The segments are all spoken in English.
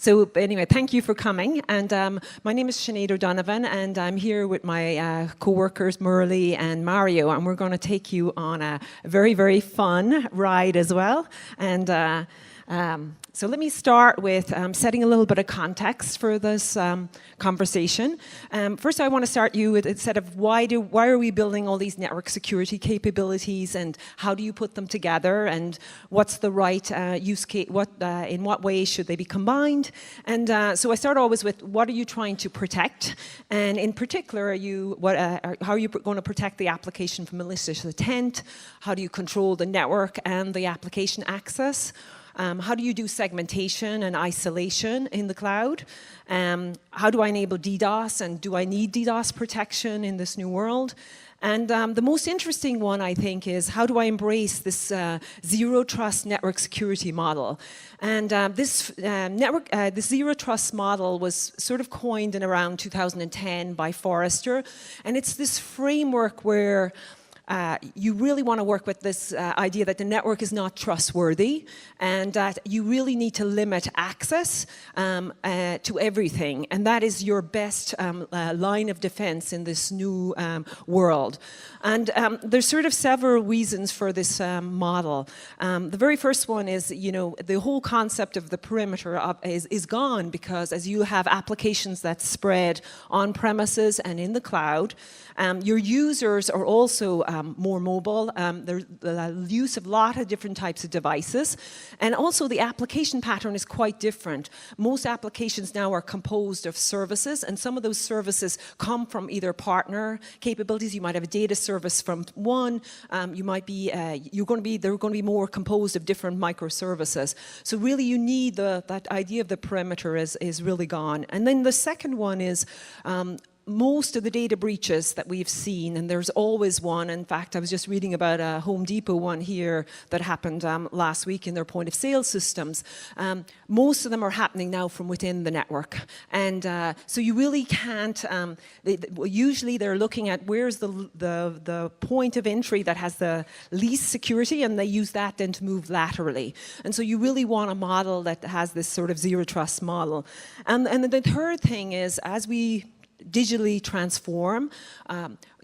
So anyway, thank you for coming. And my name is Sinead O'Donovan, and I'm here with my co-workers, Murli and Mario, and we're going to take you on a very, very fun ride as well. And so let me start with setting a little bit of context for this conversation. First, I want to start you with a set of why are we building all these network security capabilities, and how do you put them together, and what's the right use case? In what ways should they be combined? And so I start always with what are you trying to protect, and in particular, how are you going to protect the application from malicious intent? How do you control the network and the application access? How do you do segmentation and isolation in the cloud? How do I enable DDoS, and do I need DDoS protection in this new world? And the most interesting one, I think, is how do I embrace this zero trust network security model? And this zero trust model was sort of coined in around 2010 by Forrester, and it's this framework where you really want to work with this idea that the network is not trustworthy, and that you really need to limit access to everything. And that is your best line of defense in this new world. And there's sort of several reasons for this model. The very first one is, the whole concept of the perimeter is gone, because as you have applications that spread on premises and in the cloud, your users are also more mobile. There's the use of a lot of different types of devices. And also the application pattern is quite different. Most applications now are composed of services, and some of those services come from either partner capabilities. You might have a data service from one. They're going to be more composed of different microservices. So really you need that idea of the perimeter is really gone. And then the second one is most of the data breaches that we've seen, and there's always one. In fact, I was just reading about a Home Depot one here that happened last week in their point of sale systems. Most of them are happening now from within the network. And so you really can't, usually they're looking at where's the point of entry that has the least security, and they use that then to move laterally. And so you really want a model that has this sort of zero trust model. And the third thing is, as we digitally transform,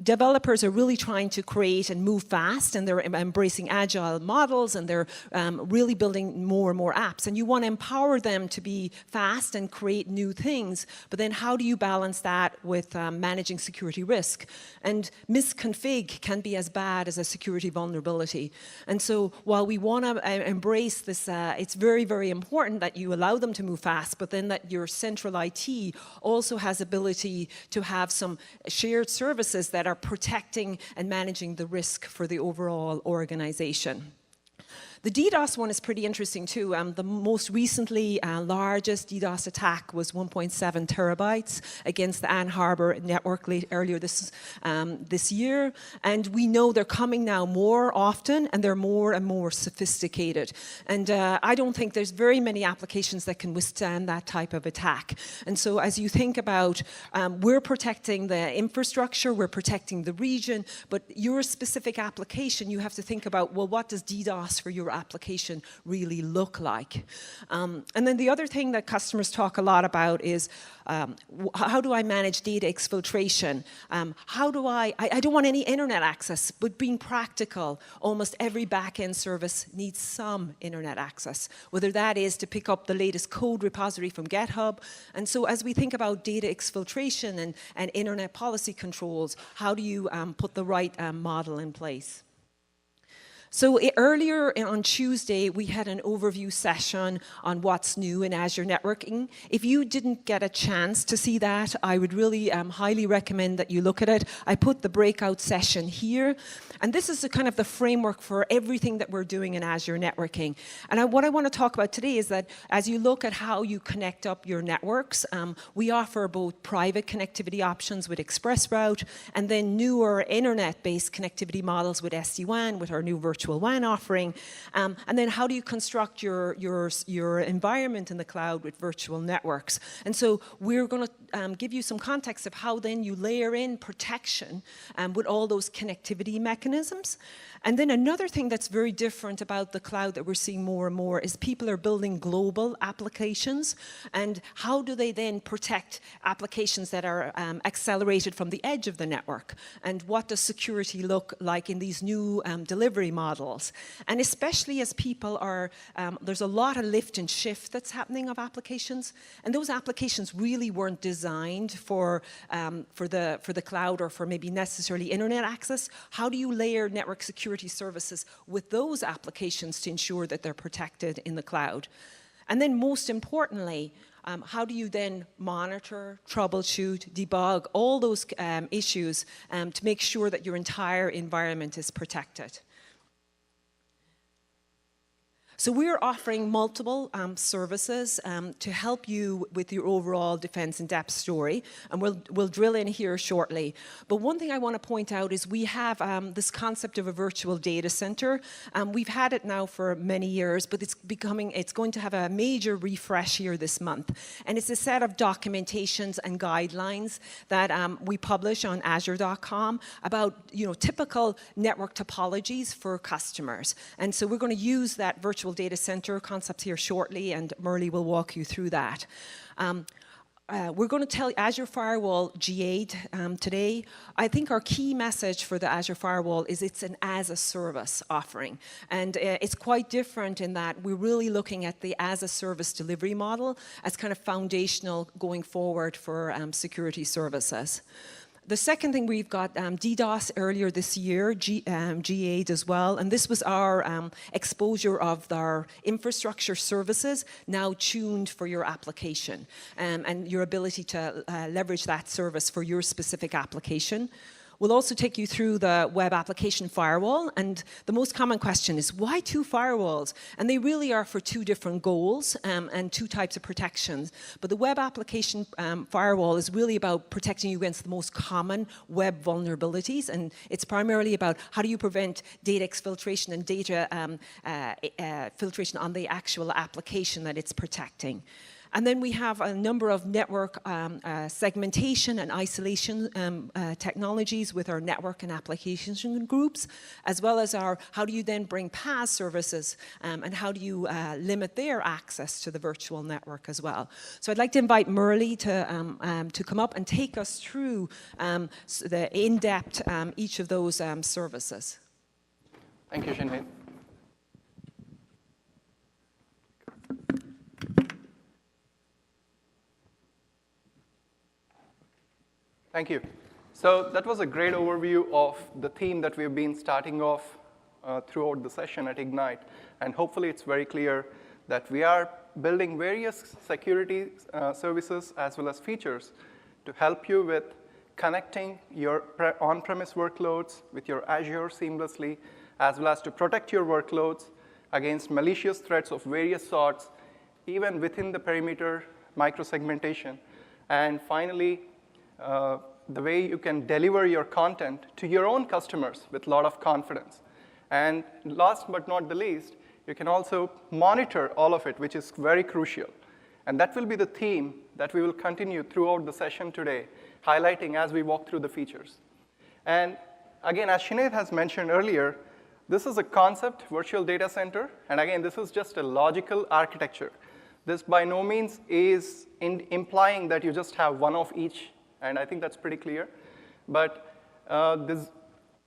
developers are really trying to create and move fast, and they're embracing agile models, and they're really building more and more apps. And you want to empower them to be fast and create new things, but then how do you balance that with managing security risk? And misconfig can be as bad as a security vulnerability. And so while we want to embrace this, it's very, very important that you allow them to move fast, but then that your central IT also has ability to have some shared services that are protecting and managing the risk for the overall organization. The DDoS one is pretty interesting too. The most recently largest DDoS attack was 1.7 terabytes against the Ann Arbor network earlier this year. And we know they're coming now more often, and they're more and more sophisticated. And I don't think there's very many applications that can withstand that type of attack. And so as you think about, we're protecting the infrastructure, we're protecting the region, but your specific application, you have to think about, well, what does DDoS for your application really look like? And then the other thing that customers talk a lot about is how do I manage data exfiltration? How do I don't want any internet access, but being practical, almost every back-end service needs some internet access, whether that is to pick up the latest code repository from GitHub. And so as we think about data exfiltration and internet policy controls, how do you put the right model in place? So earlier on Tuesday, we had an overview session on what's new in Azure networking. If you didn't get a chance to see that, I would really highly recommend that you look at it. I put the breakout session here. And this is kind of the framework for everything that we're doing in Azure networking. And what I want to talk about today is that as you look at how you connect up your networks, we offer both private connectivity options with ExpressRoute, and then newer internet-based connectivity models with SD-WAN, with our new virtual virtual WAN offering. And then how do you construct your environment in the cloud with virtual networks? And so we're going to give you some context of how then you layer in protection with all those connectivity mechanisms. And then another thing that's very different about the cloud that we're seeing more and more is people are building global applications. And how do they then protect applications that are accelerated from the edge of the network? And what does security look like in these new delivery models? And especially as people are, there's a lot of lift and shift that's happening of applications. And those applications really weren't designed for the cloud or for maybe necessarily internet access. How do you layer network security services with those applications to ensure that they're protected in the cloud? And then most importantly, how do you then monitor, troubleshoot, debug all those issues to make sure that your entire environment is protected? So we're offering multiple services to help you with your overall defense in depth story, and we'll drill in here shortly. But one thing I want to point out is we have this concept of a virtual data center. We've had it now for many years, but it's going to have a major refresh here this month. And it's a set of documentations and guidelines that we publish on Azure.com about typical network topologies for customers. And so we're going to use that virtual data center concept here shortly, and Murli will walk you through that. We're going to tell Azure Firewall GA'd today. I think our key message for the Azure Firewall is it's an as-a-service offering. And it's quite different in that we're really looking at the as-a-service delivery model as kind of foundational going forward for security services. The second thing, we've got DDoS earlier this year, GA'd as well, and this was our exposure of our infrastructure services now tuned for your application and your ability to leverage that service for your specific application. We'll also take you through the web application firewall, and the most common question is, why 2 firewalls? And they really are for 2 different goals and 2 types of protections. But the web application firewall is really about protecting you against the most common web vulnerabilities, and it's primarily about how do you prevent data exfiltration and data filtration on the actual application that it's protecting. And then we have a number of network segmentation and isolation technologies with our network and application groups, as well as our how do you then bring PaaS services and how do you limit their access to the virtual network as well. So I'd like to invite Murli to come up and take us through the in-depth each of those services. Thank you, Sinead. Thank you. So that was a great overview of the theme that we've been starting off throughout the session at Ignite. And hopefully it's very clear that we are building various security services as well as features to help you with connecting your on-premise workloads with your Azure seamlessly, as well as to protect your workloads against malicious threats of various sorts, even within the perimeter microsegmentation. And finally, the way you can deliver your content to your own customers with a lot of confidence. And last but not the least, you can also monitor all of it, which is very crucial. And that will be the theme that we will continue throughout the session today, highlighting as we walk through the features. And again, as Sinead has mentioned earlier, this is a concept, virtual data center. And again, this is just a logical architecture. This by no means is implying that you just have one of each. And I think that's pretty clear. But these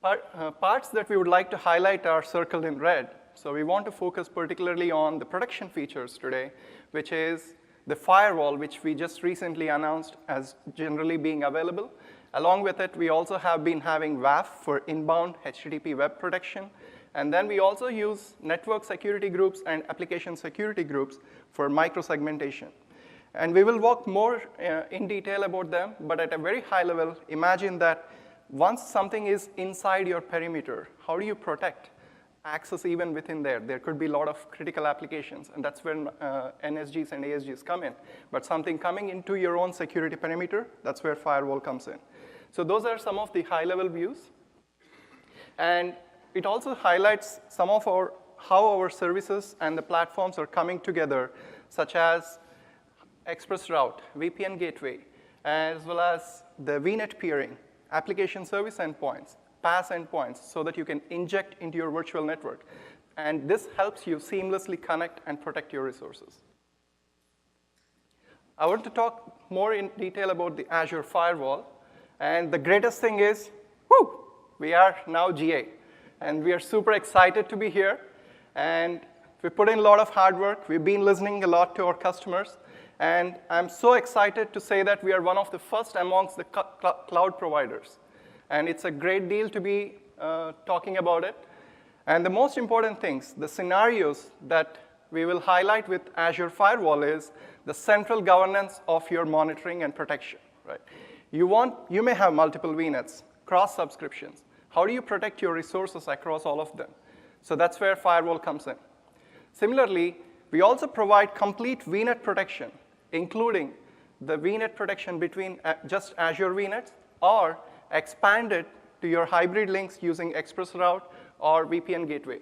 parts that we would like to highlight are circled in red. So we want to focus particularly on the production features today, which is the firewall, which we just recently announced as generally being available. Along with it, we also have been having WAF for inbound HTTP web protection. And then we also use network security groups and application security groups for microsegmentation. And we will walk more in detail about them, but at a very high level, imagine that once something is inside your perimeter, how do you protect access even within there? There could be a lot of critical applications, and that's when NSGs and ASGs come in. But something coming into your own security perimeter, that's where firewall comes in. So those are some of the high-level views. And it also highlights some of how our services and the platforms are coming together, such as ExpressRoute, VPN gateway, as well as the VNet peering, application service endpoints, PaaS endpoints, so that you can inject into your virtual network. And this helps you seamlessly connect and protect your resources. I want to talk more in detail about the Azure Firewall. And the greatest thing is, we are now GA. And we are super excited to be here. And we put in a lot of hard work. We've been listening a lot to our customers. And I'm so excited to say that we are one of the first amongst the cloud providers. And it's a great deal to be talking about it. And the most important things, the scenarios that we will highlight with Azure Firewall is the central governance of your monitoring and protection. Right? You may have multiple VNets, cross subscriptions. How do you protect your resources across all of them? So that's where Firewall comes in. Similarly, we also provide complete VNet protection, including the VNet protection between just Azure VNets or expanded to your hybrid links using ExpressRoute or VPN gateway.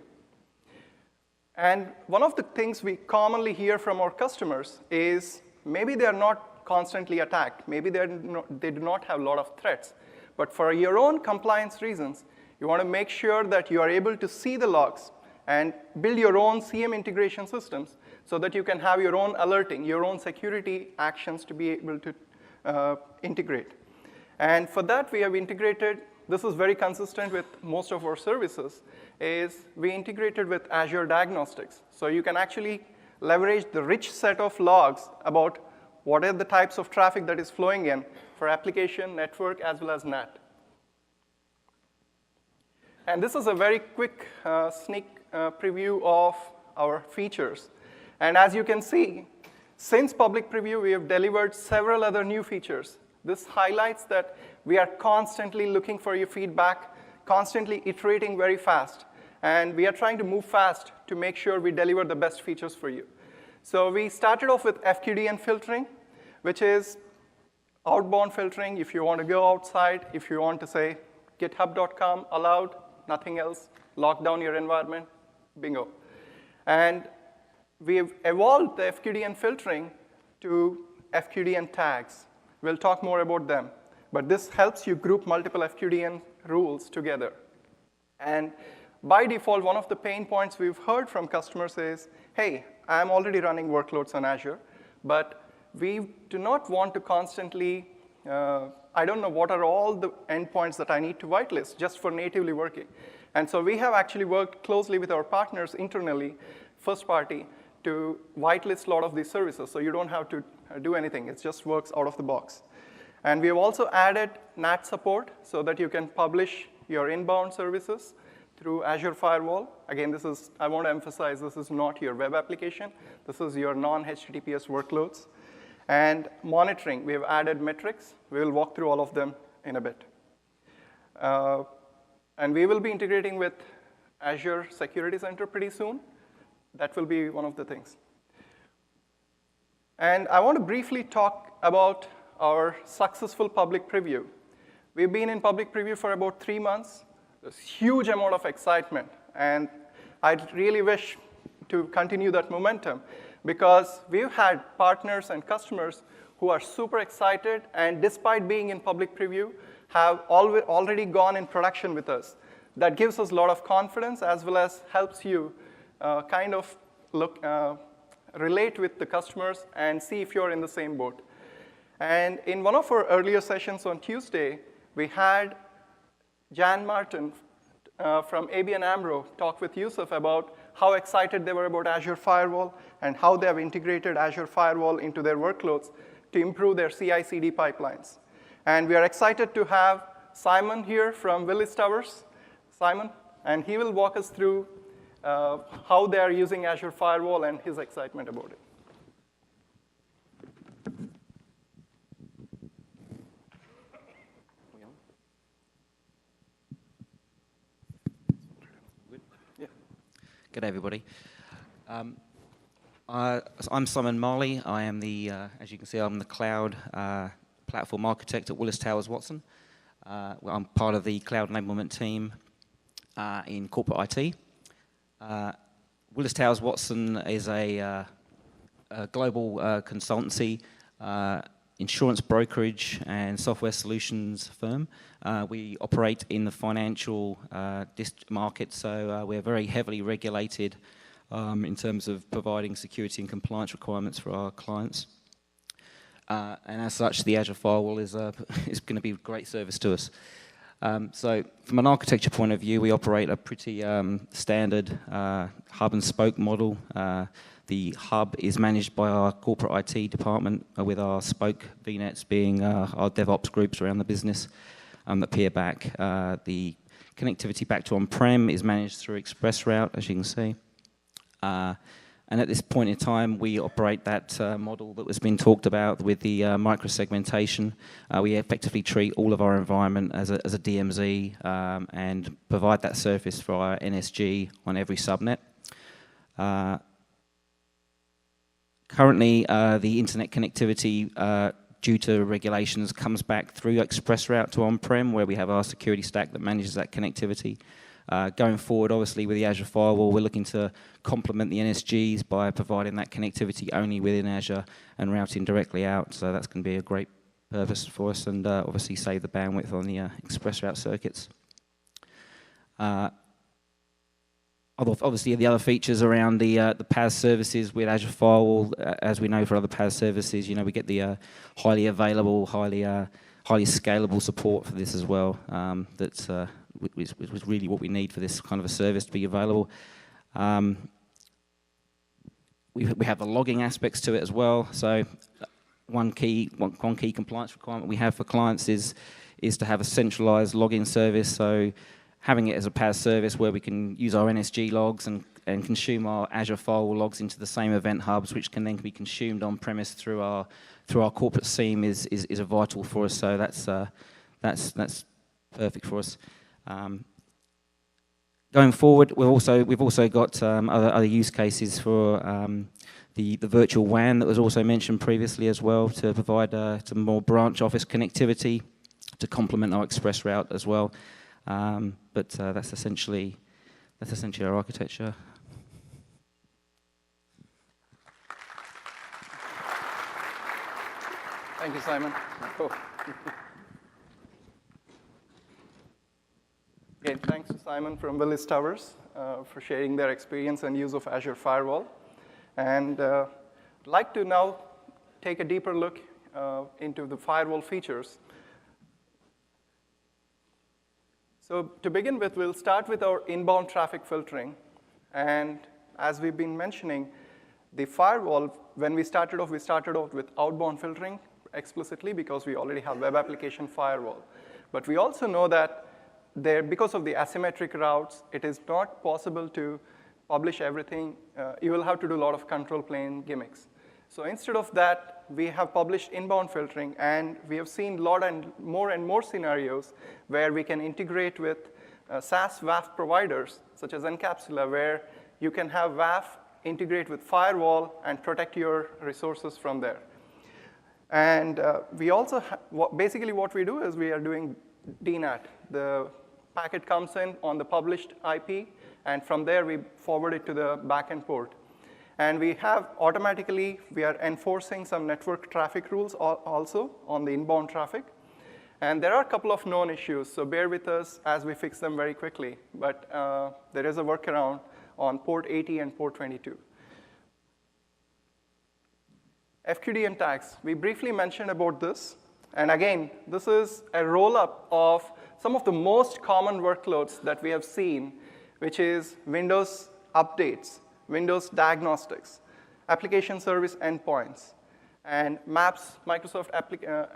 And one of the things we commonly hear from our customers is maybe they're not constantly attacked. Maybe they do not have a lot of threats. But for your own compliance reasons, you want to make sure that you are able to see the logs and build your own CM integration systems so that you can have your own alerting, your own security actions to be able to integrate. And for that, we have integrated, this is very consistent with most of our services, is we integrated with Azure Diagnostics. So you can actually leverage the rich set of logs about what are the types of traffic that is flowing in for application, network, as well as NAT. And this is a very quick sneak preview of our features. And as you can see, since public preview, we have delivered several other new features. This highlights that we are constantly looking for your feedback, constantly iterating very fast. And we are trying to move fast to make sure we deliver the best features for you. So we started off with FQDN filtering, which is outbound filtering if you want to go outside, if you want to say github.com allowed, nothing else, lock down your environment, bingo. And we've evolved the FQDN filtering to FQDN tags. We'll talk more about them. But this helps you group multiple FQDN rules together. And by default, one of the pain points we've heard from customers is, hey, I'm already running workloads on Azure, but we do not want to constantly, I don't know what are all the endpoints that I need to whitelist just for natively working. And so we have actually worked closely with our partners internally, first party, to whitelist a lot of these services. So you don't have to do anything. It just works out of the box. And we have also added NAT support so that you can publish your inbound services through Azure Firewall. Again, I want to emphasize, this is not your web application. This is your non-HTTPS workloads. And monitoring, we have added metrics. We will walk through all of them in a bit. And we will be integrating with Azure Security Center pretty soon. That will be one of the things. And I want to briefly talk about our successful public preview. We've been in public preview for about 3 months. There's huge amount of excitement. And I really wish to continue that momentum because we've had partners and customers who are super excited and despite being in public preview, have already gone in production with us. That gives us a lot of confidence as well as helps you kind of relate with the customers and see if you're in the same boat. And in one of our earlier sessions on Tuesday, we had Jan Martin from ABN AMRO talk with Yusuf about how excited they were about Azure Firewall and how they have integrated Azure Firewall into their workloads to improve their CI/CD pipelines. And we are excited to have Simon here from Willis Towers. Simon, and he will walk us through how they are using Azure Firewall and his excitement about it. Good day, everybody. I'm Simon Marley. I am the, as you can see, I'm the cloud platform architect at Willis Towers Watson. I'm part of the cloud enablement team. in corporate IT. Willis Towers Watson is a global consultancy, insurance brokerage and software solutions firm. We operate in the financial market, so we're very heavily regulated in terms of providing security and compliance requirements for our clients. And as such, the Azure Firewall is going to be a great service to us. So from an architecture point of view, we operate a pretty standard hub and spoke model. The hub is managed by our corporate IT department, with our spoke VNets being our DevOps groups around the business that peer back. The connectivity back to on-prem is managed through ExpressRoute, as you can see. And at this point in time, we operate that model that was being talked about with the microsegmentation. We effectively treat all of our environment as a DMZ and provide that service for our NSG on every subnet. Currently, the internet connectivity, due to regulations, comes back through ExpressRoute to on-prem, where we have our security stack that manages that connectivity. Going forward, obviously, with the Azure Firewall, we're looking to complement the NSGs by providing that connectivity only within Azure and routing directly out. So that's going to be a great purpose for us, and obviously save the bandwidth on the ExpressRoute circuits. Obviously, the other features around the PaaS services with Azure Firewall, as we know for other PaaS services, we get the highly available, highly scalable support for this as well. That's which was really what we need for this kind of a service to be available. We have the logging aspects to it as well. So one key compliance requirement we have for clients is to have a centralized login service. So having it as a PaaS service where we can use our NSG logs and consume our Azure Firewall logs into the same event hubs, which can then be consumed on premise through our corporate SIEM is a vital for us. So that's perfect for us. Going forward, we've also got other use cases for the virtual WAN that was also mentioned previously as well, to provide some more branch office connectivity to complement our ExpressRoute as well. But that's essentially our architecture. Thank you, Simon. Cool. Again, thanks to Simon from Willis Towers for sharing their experience and use of Azure Firewall. And I'd like to now take a deeper look into the firewall features. So to begin with, we'll start with our inbound traffic filtering. And as we've been mentioning, the firewall, when we started off with outbound filtering explicitly because we already have web application firewall. But we also know that because of the asymmetric routes, it is not possible to publish everything. You will have to do a lot of control plane gimmicks. So instead of that, we have published inbound filtering, and we have seen a lot and more scenarios where we can integrate with SaaS WAF providers, such as Encapsula, where you can have WAF integrate with firewall and protect your resources from there. And we also, basically what we do is we are doing DNAT. The packet comes in on the published IP, and from there we forward it to the backend port. And we are enforcing some network traffic rules also on the inbound traffic. And there are a couple of known issues, so bear with us as we fix them very quickly. But there is a workaround on port 80 and port 22. FQDN tags, we briefly mentioned about this. And again, this is a roll-up of some of the most common workloads that we have seen, which is Windows updates, Windows diagnostics, application service endpoints, and maps, Microsoft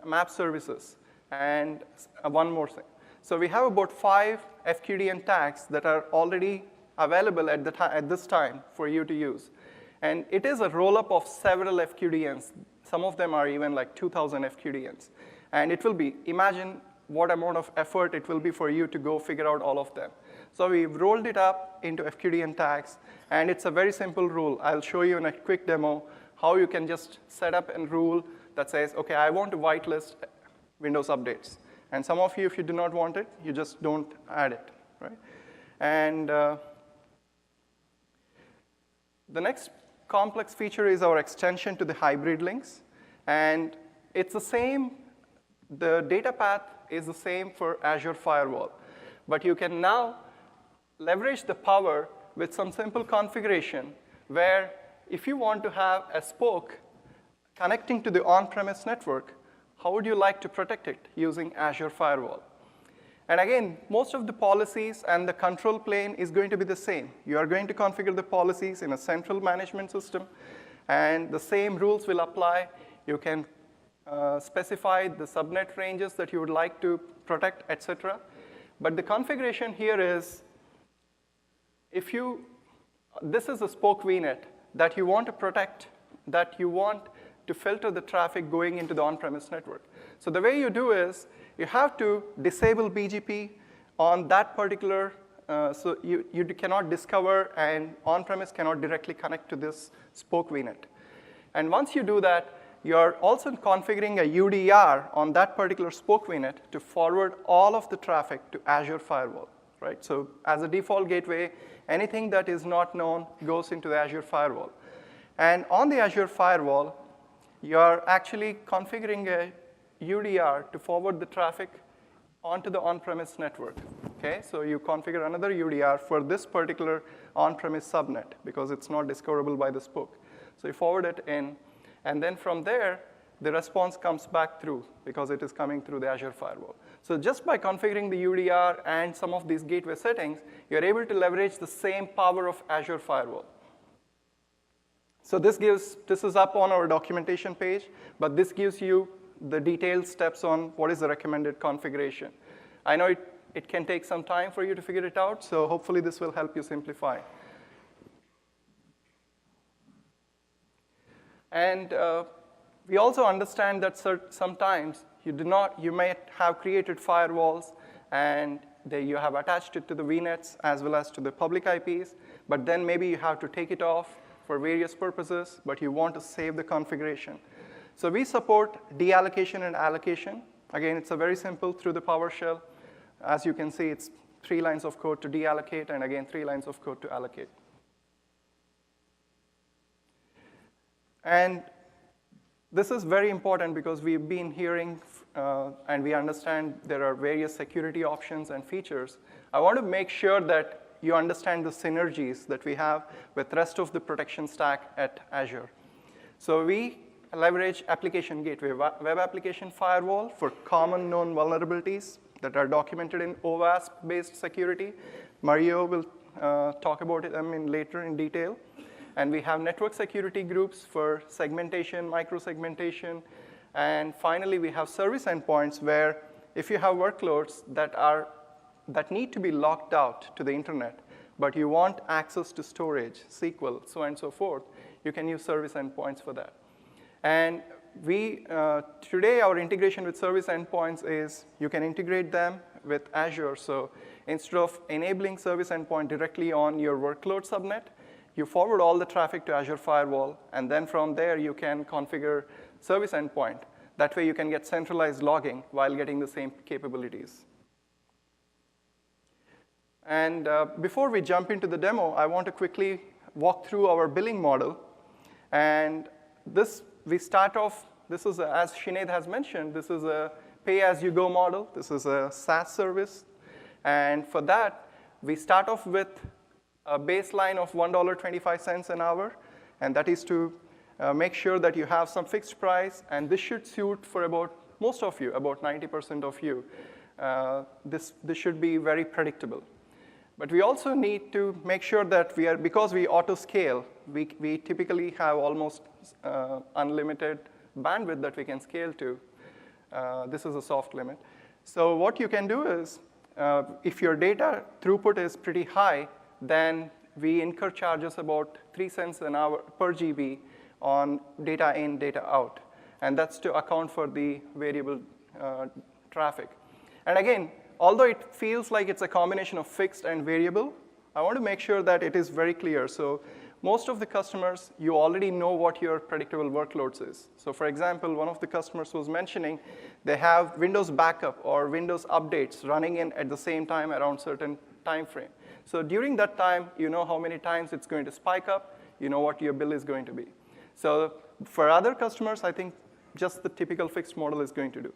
map services, and one more thing. So we have about 5 FQDN tags that are already available at this time for you to use. And it is a roll-up of several FQDNs. Some of them are even like 2,000 FQDNs. And it will be, imagine what amount of effort it will be for you to go figure out all of them. So we've rolled it up into FQDN tags, and it's a very simple rule. I'll show you in a quick demo how you can just set up a rule that says, OK, I want to whitelist Windows updates. And some of you, if you do not want it, you just don't add it, right? And the next complex feature is our extension to the hybrid links. And it's the same, the data path is the same for Azure Firewall. But you can now leverage the power with some simple configuration where if you want to have a spoke connecting to the on-premise network, how would you like to protect it using Azure Firewall? And again, most of the policies and the control plane is going to be the same. You are going to configure the policies in a central management system, and the same rules will apply. You can specify the subnet ranges that you would like to protect, etc. But the configuration here is, this is a spoke VNet that you want to protect, that you want to filter the traffic going into the on-premise network. So the way you do is, you have to disable BGP on that particular, so you cannot discover, and on-premise cannot directly connect to this spoke VNet. And once you do that, you're also configuring a UDR on that particular spoke VNet to forward all of the traffic to Azure Firewall, right? So as a default gateway, anything that is not known goes into the Azure Firewall. And on the Azure Firewall, you're actually configuring a UDR to forward the traffic onto the on-premise network, okay? So you configure another UDR for this particular on-premise subnet because it's not discoverable by the spoke. So you forward it in, and then from there, the response comes back through because it is coming through the Azure Firewall. So just by configuring the UDR and some of these gateway settings, you're able to leverage the same power of Azure Firewall. So this is up on our documentation page, but this gives you the detailed steps on what is the recommended configuration. I know it can take some time for you to figure it out, so hopefully this will help you simplify. And we also understand that sometimes you may have created firewalls and you have attached it to the VNets as well as to the public IPs, but then maybe you have to take it off for various purposes, but you want to save the configuration. So we support deallocation and allocation. Again, it's a very simple through the PowerShell. As you can see, it's 3 lines of code to deallocate, and again, 3 lines of code to allocate. And this is very important because we've been hearing and we understand there are various security options and features. I want to make sure that you understand the synergies that we have with the rest of the protection stack at Azure. So we leverage application gateway, web application firewall for common known vulnerabilities that are documented in OWASP-based security. Mario will talk about them later in detail. And we have network security groups for segmentation, micro-segmentation. And finally, we have service endpoints where if you have workloads that need to be locked out to the internet, but you want access to storage, SQL, so on and so forth, you can use service endpoints for that. And today, our integration with service endpoints is you can integrate them with Azure. So instead of enabling service endpoint directly on your workload subnet, you forward all the traffic to Azure Firewall, and then from there, you can configure service endpoint. That way, you can get centralized logging while getting the same capabilities. And before we jump into the demo, I want to quickly walk through our billing model. And we start off, this is, as Sinead has mentioned, this is a pay-as-you-go model. This is a SaaS service. And for that, we start off with a baseline of $1.25 an hour. And that is to make sure that you have some fixed price. And this should suit for most of you, about 90% of you. This should be very predictable. But we also need to make sure that because we auto-scale, we typically have almost unlimited bandwidth that we can scale to. This is a soft limit. So what you can do is, if your data throughput is pretty high, then we incur charges about 3 cents an hour per GB on data in, data out. And that's to account for the variable traffic. And again, although it feels like it's a combination of fixed and variable, I want to make sure that it is very clear. So most of the customers, you already know what your predictable workloads is. So for example, one of the customers was mentioning they have Windows backup or Windows updates running in at the same time around certain time frame. So during that time, you know how many times it's going to spike up. You know what your bill is going to be. So for other customers, I think just the typical fixed model is going to do.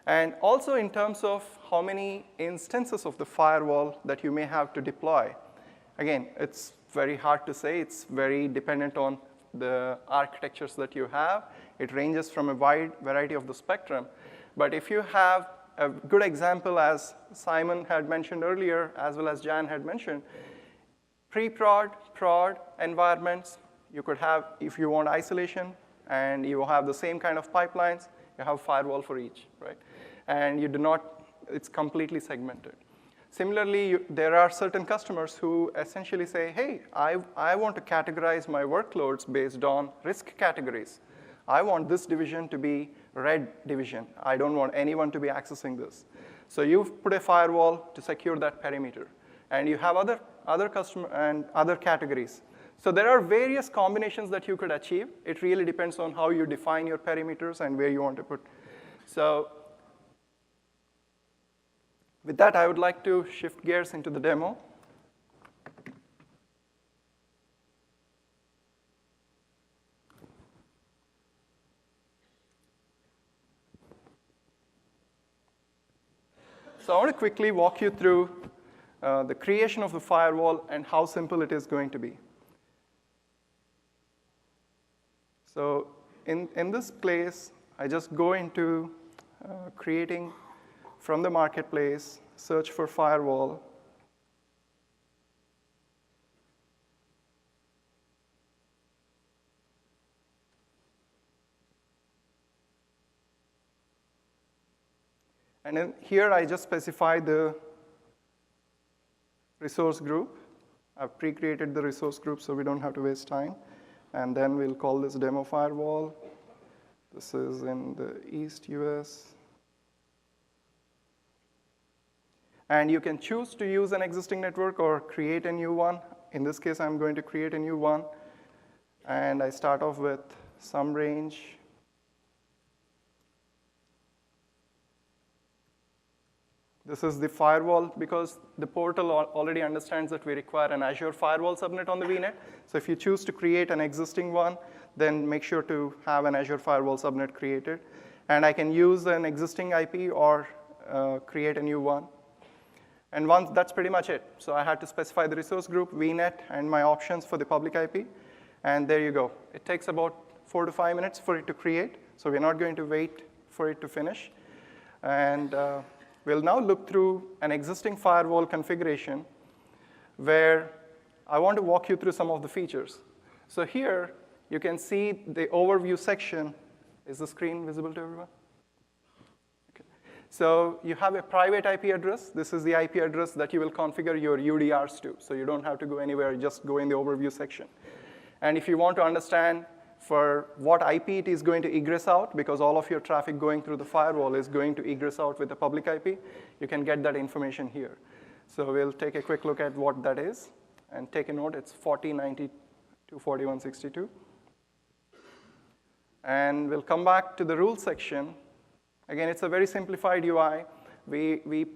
And also in terms of how many instances of the firewall that you may have to deploy, again, it's very hard to say. It's very dependent on the architectures that you have. It ranges from a wide variety of the spectrum. But if you have a good example, as Simon had mentioned earlier, as well as Jan had mentioned, pre-prod, prod environments, you could have, if you want isolation, and you have the same kind of pipelines, you have firewall for each, right? And you do not, it's completely segmented. Similarly, there are certain customers who essentially say, hey, I want to categorize my workloads based on risk categories. I want this division to be red division. I don't want anyone to be accessing this. So you've put a firewall to secure that perimeter. And you have other customer and other categories. So there are various combinations that you could achieve. It really depends on how you define your perimeters and where you want to put. So with that, I would like to shift gears into the demo. So I want to quickly walk you through the creation of the firewall and how simple it is going to be. So in this place, I just go into creating from the marketplace, search for firewall. And then here I just specify the resource group. I've pre-created the resource group so we don't have to waste time. And then we'll call this demo firewall. This is in the East US. And you can choose to use an existing network or create a new one. In this case, I'm going to create a new one. And I start off with some range. This is the firewall, because the portal already understands that we require an Azure Firewall subnet on the VNet. So if you choose to create an existing one, then make sure to have an Azure Firewall subnet created. And I can use an existing IP or create a new one. And that's pretty much it. So I had to specify the resource group, VNet, and my options for the public IP. And there you go. It takes about 4 to 5 minutes for it to create. So we're not going to wait for it to finish. And we'll now look through an existing firewall configuration where I want to walk you through some of the features. So here, you can see the overview section. Is the screen visible to everyone? Okay. So you have a private IP address. This is the IP address that you will configure your UDRs to. So you don't have to go anywhere, just go in the overview section. And if you want to understand for what IP it is going to egress out, because all of your traffic going through the firewall is going to egress out with the public IP, you can get that information here. So we'll take a quick look at what that is. And take a note, it's 4092.4162. And we'll come back to the rules section. Again, it's a very simplified UI. We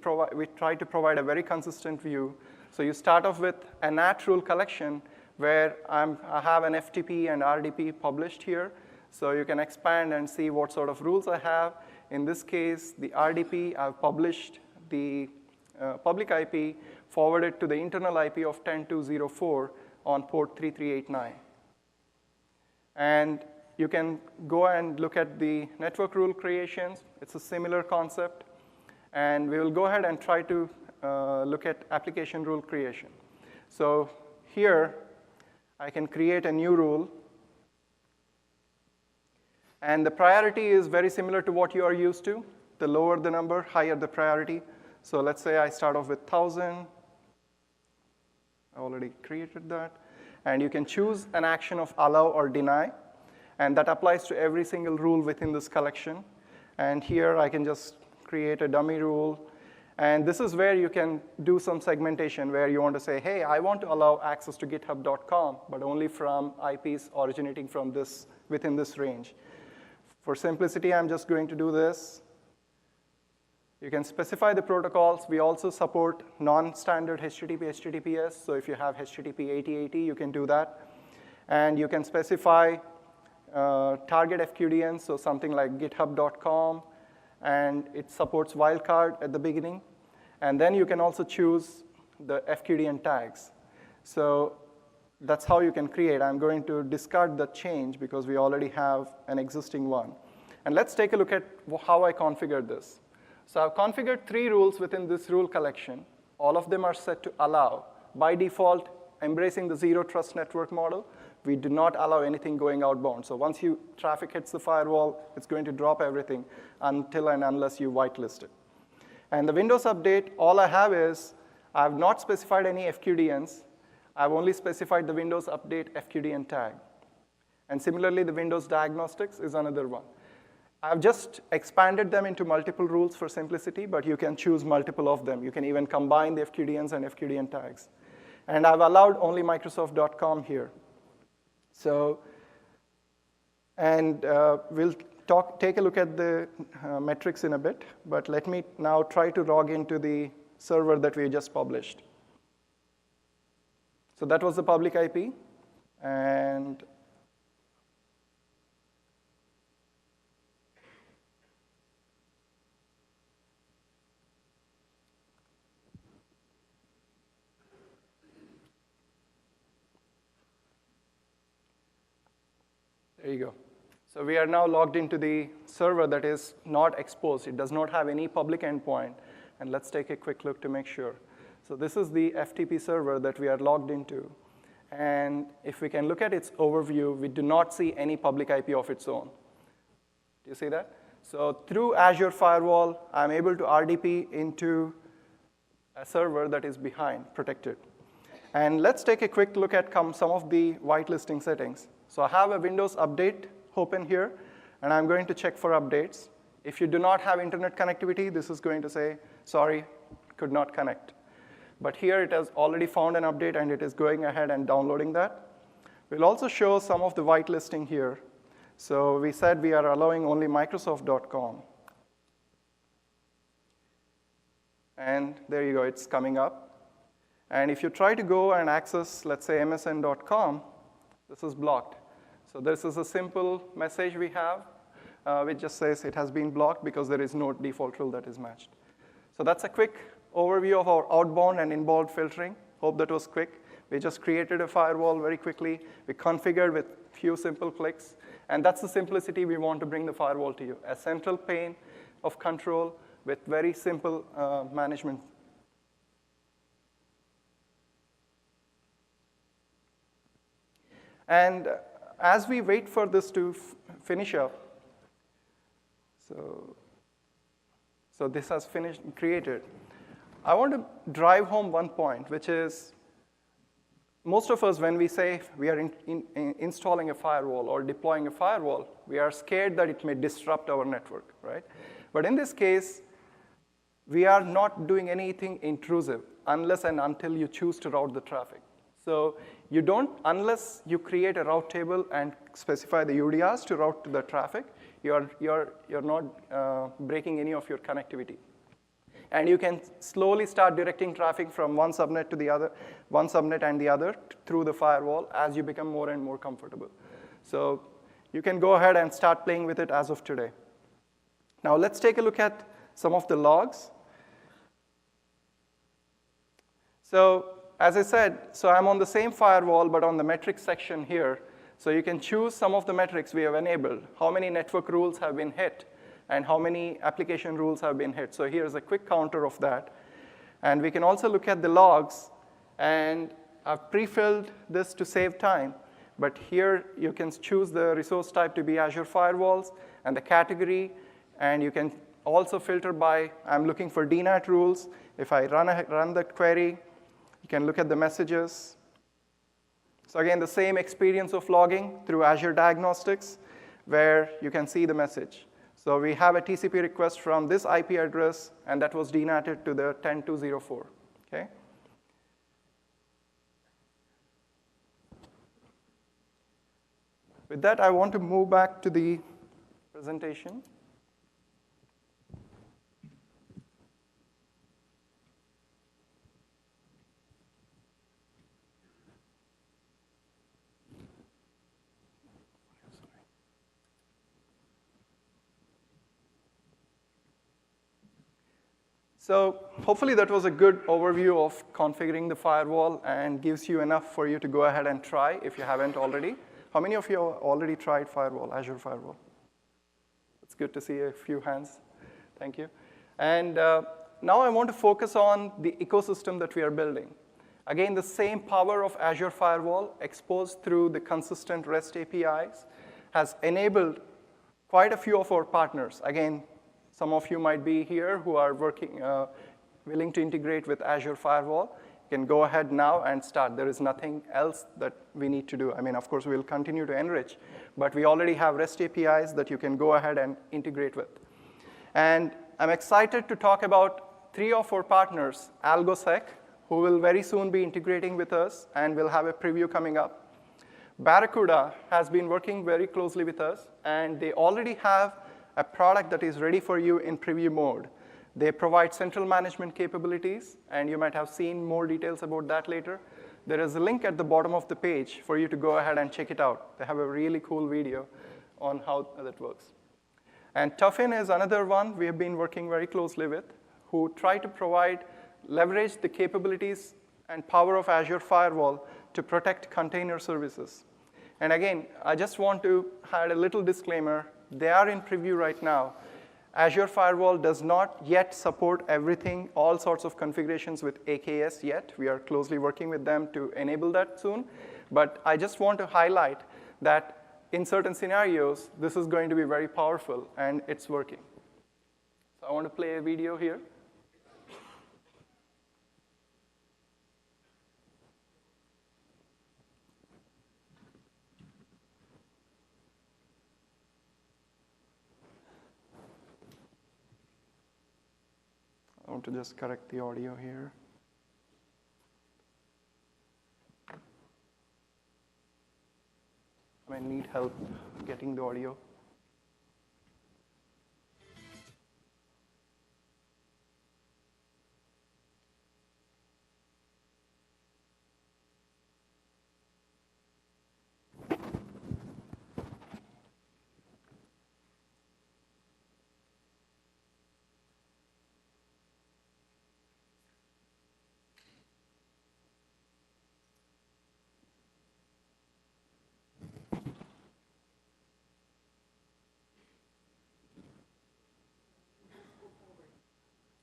try to provide a very consistent view. So you start off with a NAT rule collection where I have an FTP and RDP published here. So you can expand and see what sort of rules I have. In this case, the RDP, I've published the public IP, forwarded to the internal IP of 10204 on port 3389. And you can go and look at the network rule creations. It's a similar concept. And we will go ahead and try to look at application rule creation. So here, I can create a new rule. And the priority is very similar to what you are used to. The lower the number, higher the priority. So let's say I start off with 1,000. I already created that. And you can choose an action of allow or deny. And that applies to every single rule within this collection. And here I can just create a dummy rule. And this is where you can do some segmentation, where you want to say, hey, I want to allow access to github.com, but only from IPs originating from this, within this range. For simplicity, I'm just going to do this. You can specify the protocols. We also support non-standard HTTP, HTTPS. So if you have HTTP 8080, you can do that. And you can specify target FQDNs, so something like github.com, and it supports wildcard at the beginning. And then you can also choose the FQDN tags. So that's how you can create. I'm going to discard the change because we already have an existing one. And let's take a look at how I configured this. So I've configured 3 rules within this rule collection. All of them are set to allow. By default, embracing the zero trust network model, we do not allow anything going outbound. So once traffic hits the firewall, it's going to drop everything until and unless you whitelist it. And the Windows update, all I have is, I've not specified any FQDNs. I've only specified the Windows update FQDN tag. And similarly, the Windows diagnostics is another one. I've just expanded them into multiple rules for simplicity, but you can choose multiple of them. You can even combine the FQDNs and FQDN tags. And I've allowed only Microsoft.com here. So, and we'll take a look at the metrics in a bit, but let me now try to log into the server that we just published. So that was the public IP, and there you go. So we are now logged into the server that is not exposed. It does not have any public endpoint. And let's take a quick look to make sure. So this is the FTP server that we are logged into. And if we can look at its overview, we do not see any public IP of its own. Do you see that? So through Azure Firewall, I'm able to RDP into a server that is behind, protected. And let's take a quick look at some of the whitelisting settings. So I have a Windows update open here, and I'm going to check for updates. If you do not have internet connectivity, this is going to say, sorry, could not connect. But here it has already found an update, and it is going ahead and downloading that. We'll also show some of the whitelisting here. So we said we are allowing only Microsoft.com. And there you go, it's coming up. And if you try to go and access, let's say, MSN.com, this is blocked. So this is a simple message we have, which just says it has been blocked because there is no default rule that is matched. So that's a quick overview of our outbound and inbound filtering. Hope that was quick. We just created a firewall very quickly. We configured with few simple clicks. And that's the simplicity we want to bring the firewall to you, a central pane of control with very simple management. And as we wait for this to finish up, so this has finished, created. I want to drive home one point, which is most of us, when we say we are installing a firewall or deploying a firewall, we are scared that it may disrupt our network, right? But in this case, we are not doing anything intrusive unless and until you choose to route the traffic. So you don't, unless you create a route table and specify the UDRs to route to the traffic, you're not breaking any of your connectivity. And you can slowly start directing traffic from one subnet to the other, one subnet and the other through the firewall as you become more and more comfortable. So you can go ahead and start playing with it as of today. Now let's take a look at some of the logs. So as I said, so I'm on the same firewall, but on the metrics section here. So you can choose some of the metrics we have enabled. How many network rules have been hit, and how many application rules have been hit. So here's a quick counter of that. And we can also look at the logs. And I've pre-filled this to save time. But here you can choose the resource type to be Azure Firewalls and the category. And you can also filter by, I'm looking for DNAT rules. If I run the query, you can look at the messages. So again, the same experience of logging through Azure Diagnostics, where you can see the message. So we have a TCP request from this IP address, and that was DNATed to the 10204, okay? With that, I want to move back to the presentation. So hopefully that was a good overview of configuring the firewall and gives you enough for you to go ahead and try if you haven't already. How many of you have already tried firewall, Azure Firewall? It's good to see a few hands. Thank you. And now I want to focus on the ecosystem that we are building. Again, the same power of Azure Firewall exposed through the consistent REST APIs has enabled quite a few of our partners. Again, some of you might be here who are working, willing to integrate with Azure Firewall. You can go ahead now and start. There is nothing else that we need to do. I mean, of course, we'll continue to enrich, but we already have REST APIs that you can go ahead and integrate with. And I'm excited to talk about 3 of our partners, AlgoSec, who will very soon be integrating with us, and we'll have a preview coming up. Barracuda has been working very closely with us, and they already have a product that is ready for you in preview mode. They provide central management capabilities, and you might have seen more details about that later. There is a link at the bottom of the page for you to go ahead and check it out. They have a really cool video on how that works. And Tuffin is another one we have been working very closely with, who try to leverage the capabilities and power of Azure Firewall to protect container services. And again, I just want to add a little disclaimer. They are in preview right now. Azure Firewall does not yet support everything, all sorts of configurations with AKS yet. We are closely working with them to enable that soon. But I just want to highlight that in certain scenarios, this is going to be very powerful, and it's working. So I want to play a video here. I want to just correct the audio here. I need help getting the audio.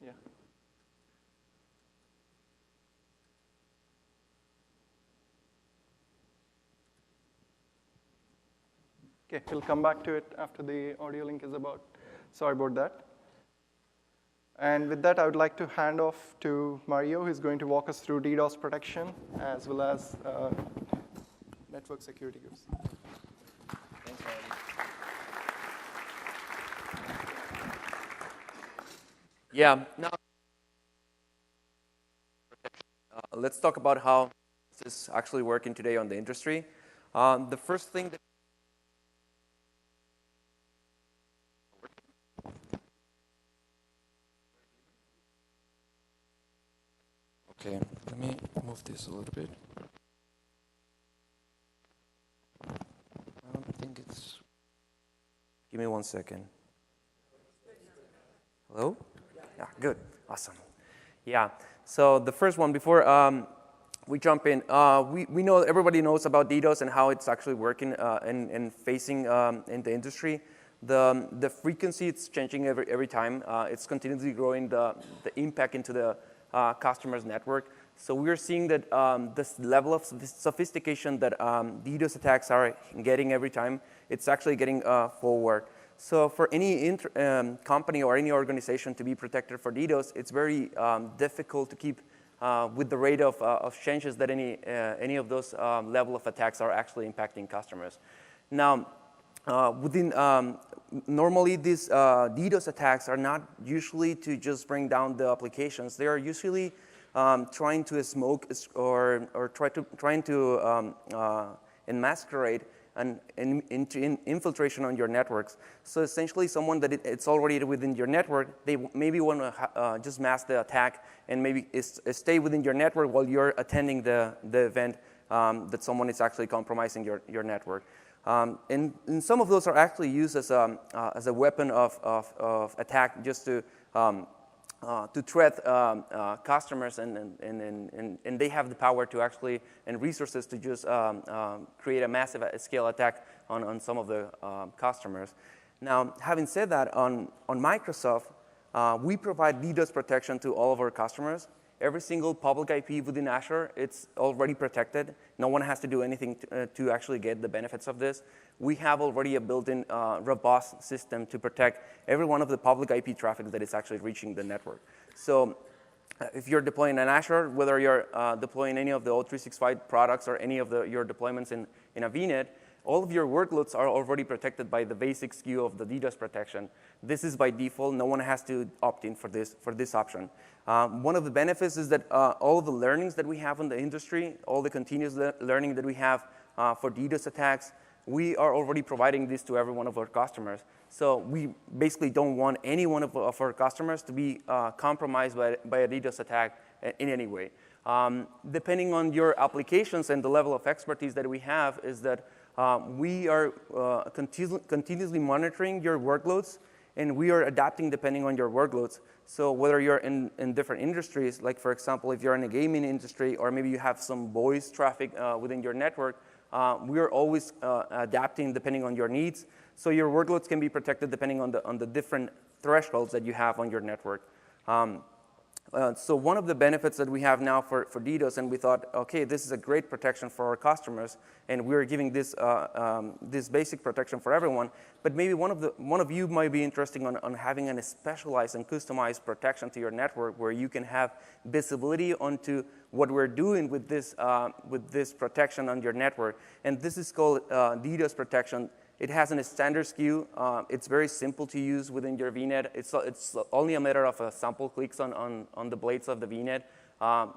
Yeah. Okay, we'll come back to it after the audio link is about. Sorry about that. And with that, I would like to hand off to Mario, who's going to walk us through DDoS protection as well as network security groups. Thanks, Mario. Yeah, now let's talk about how this is actually working today on the industry. The first thing that okay, let me move this a little bit. I don't think it's. Give me 1 second. Hello? Yeah, good, awesome. Yeah, so the first one, before we jump in, we know, everybody knows about DDoS and how it's actually working and facing in the industry. The frequency, it's changing every time. It's continuously growing the impact into the customer's network. So we're seeing that this level of sophistication that DDoS attacks are getting every time, it's actually getting forward. So for any company or any organization to be protected for DDoS, it's very difficult to keep with the rate of changes that any of those level of attacks are actually impacting customers. Now, normally these DDoS attacks are not usually to just bring down the applications. They are usually trying to smoke or trying to enmascarate and into infiltration on your networks. So essentially, someone that it's already within your network, they maybe want to just mask the attack and maybe stay within your network while you're attending the event that someone is actually compromising your network. And some of those are actually used as a weapon of attack just to threat customers, and they have the power to actually, and resources to just create a massive scale attack on some of the customers. Now, having said that, on Microsoft, we provide DDoS protection to all of our customers. Every single public IP within Azure, it's already protected. No one has to do anything to actually get the benefits of this. We have already a built-in robust system to protect every one of the public IP traffic that is actually reaching the network. So if you're deploying in Azure, whether you're deploying any of the O365 products or any of your deployments in a VNet, all of your workloads are already protected by the basic SKU of the DDoS protection. This is by default. No one has to opt in for this option. One of the benefits is that all of the learnings that we have in the industry, all the continuous learning that we have for DDoS attacks, we are already providing this to every one of our customers. So we basically don't want any one of our customers to be compromised by a DDoS attack in any way. Depending on your applications and the level of expertise that we have is that we are continuously monitoring your workloads, and we are adapting depending on your workloads. So whether you're in different industries, like for example, if you're in a gaming industry, or maybe you have some voice traffic within your network, we are always adapting depending on your needs. So your workloads can be protected depending on the different thresholds that you have on your network. So one of the benefits that we have now for DDoS, and we thought, okay, this is a great protection for our customers, and we're giving this this basic protection for everyone. But maybe one of you might be interested on having a specialized and customized protection to your network, where you can have visibility onto what we're doing with this protection on your network. And this is called DDoS protection. It has a standard SKU. It's very simple to use within your VNet. It's only a matter of sample clicks on the blades of the VNet.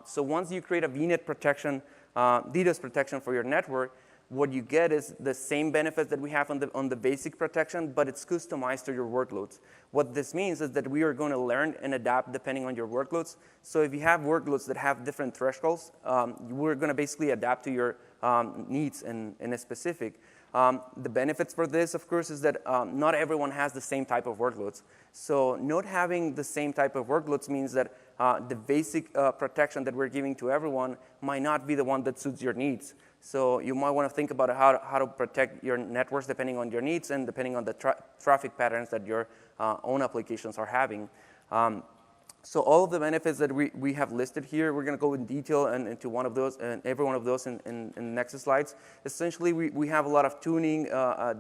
So once you create a VNet protection, DDoS protection for your network, what you get is the same benefits that we have on the basic protection, but it's customized to your workloads. What this means is that we are going to learn and adapt depending on your workloads. So if you have workloads that have different thresholds, we're going to basically adapt to your needs in a specific. The benefits for this, of course, is that not everyone has the same type of workloads. So not having the same type of workloads means that the basic protection that we're giving to everyone might not be the one that suits your needs. So you might want to think about how to protect your networks depending on your needs and depending on the traffic patterns that your own applications are having. So all of the benefits that we have listed here, we're going to go in detail into one of those and every one of those in the next slides. Essentially, we have a lot of tuning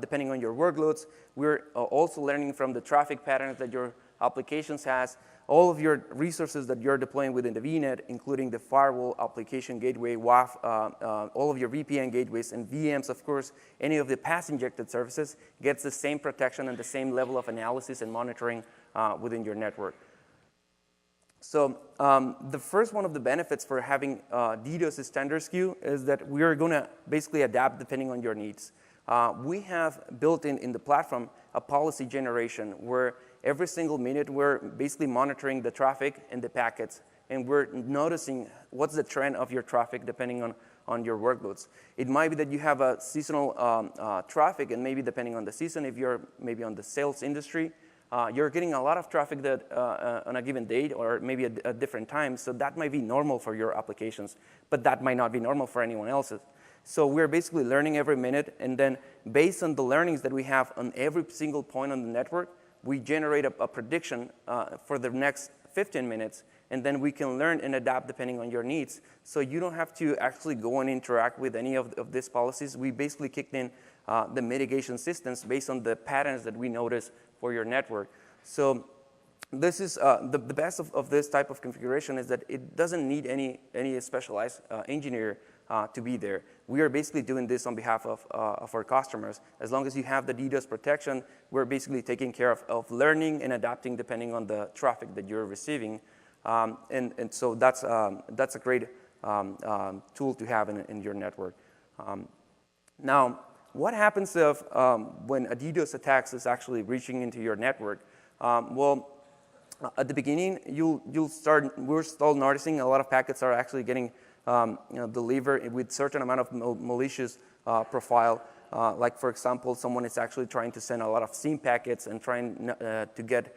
depending on your workloads. We're also learning from the traffic patterns that your applications has. All of your resources that you're deploying within the VNet, including the firewall, application gateway, WAF, all of your VPN gateways and VMs, of course, any of the pass-injected services gets the same protection and the same level of analysis and monitoring within your network. So the first one of the benefits for having DDoS standard SKU is that we are going to basically adapt depending on your needs. We have built in the platform a policy generation where every single minute we're basically monitoring the traffic and the packets, and we're noticing what's the trend of your traffic depending on your workloads. It might be that you have a seasonal traffic, and maybe depending on the season, if you're maybe on the sales industry, you're getting a lot of traffic that on a given date or maybe at different times, so that might be normal for your applications, but that might not be normal for anyone else's. So we're basically learning every minute, and then based on the learnings that we have on every single point on the network, we generate a prediction for the next 15 minutes, and then we can learn and adapt depending on your needs. So you don't have to actually go and interact with any of these policies. We basically kicked in the mitigation systems based on the patterns that we notice for your network. So this is the best of this type of configuration is that it doesn't need any specialized engineer to be there. We are basically doing this on behalf of our customers. As long as you have the DDoS protection, we're basically taking care of learning and adapting depending on the traffic that you're receiving. And so that's a great tool to have in your network. Now, what happens if when a DDoS attack is actually reaching into your network? Well, at the beginning, we're still noticing a lot of packets are actually getting delivered with certain amount of malicious profile. like for example, someone is actually trying to send a lot of SIM packets and trying to get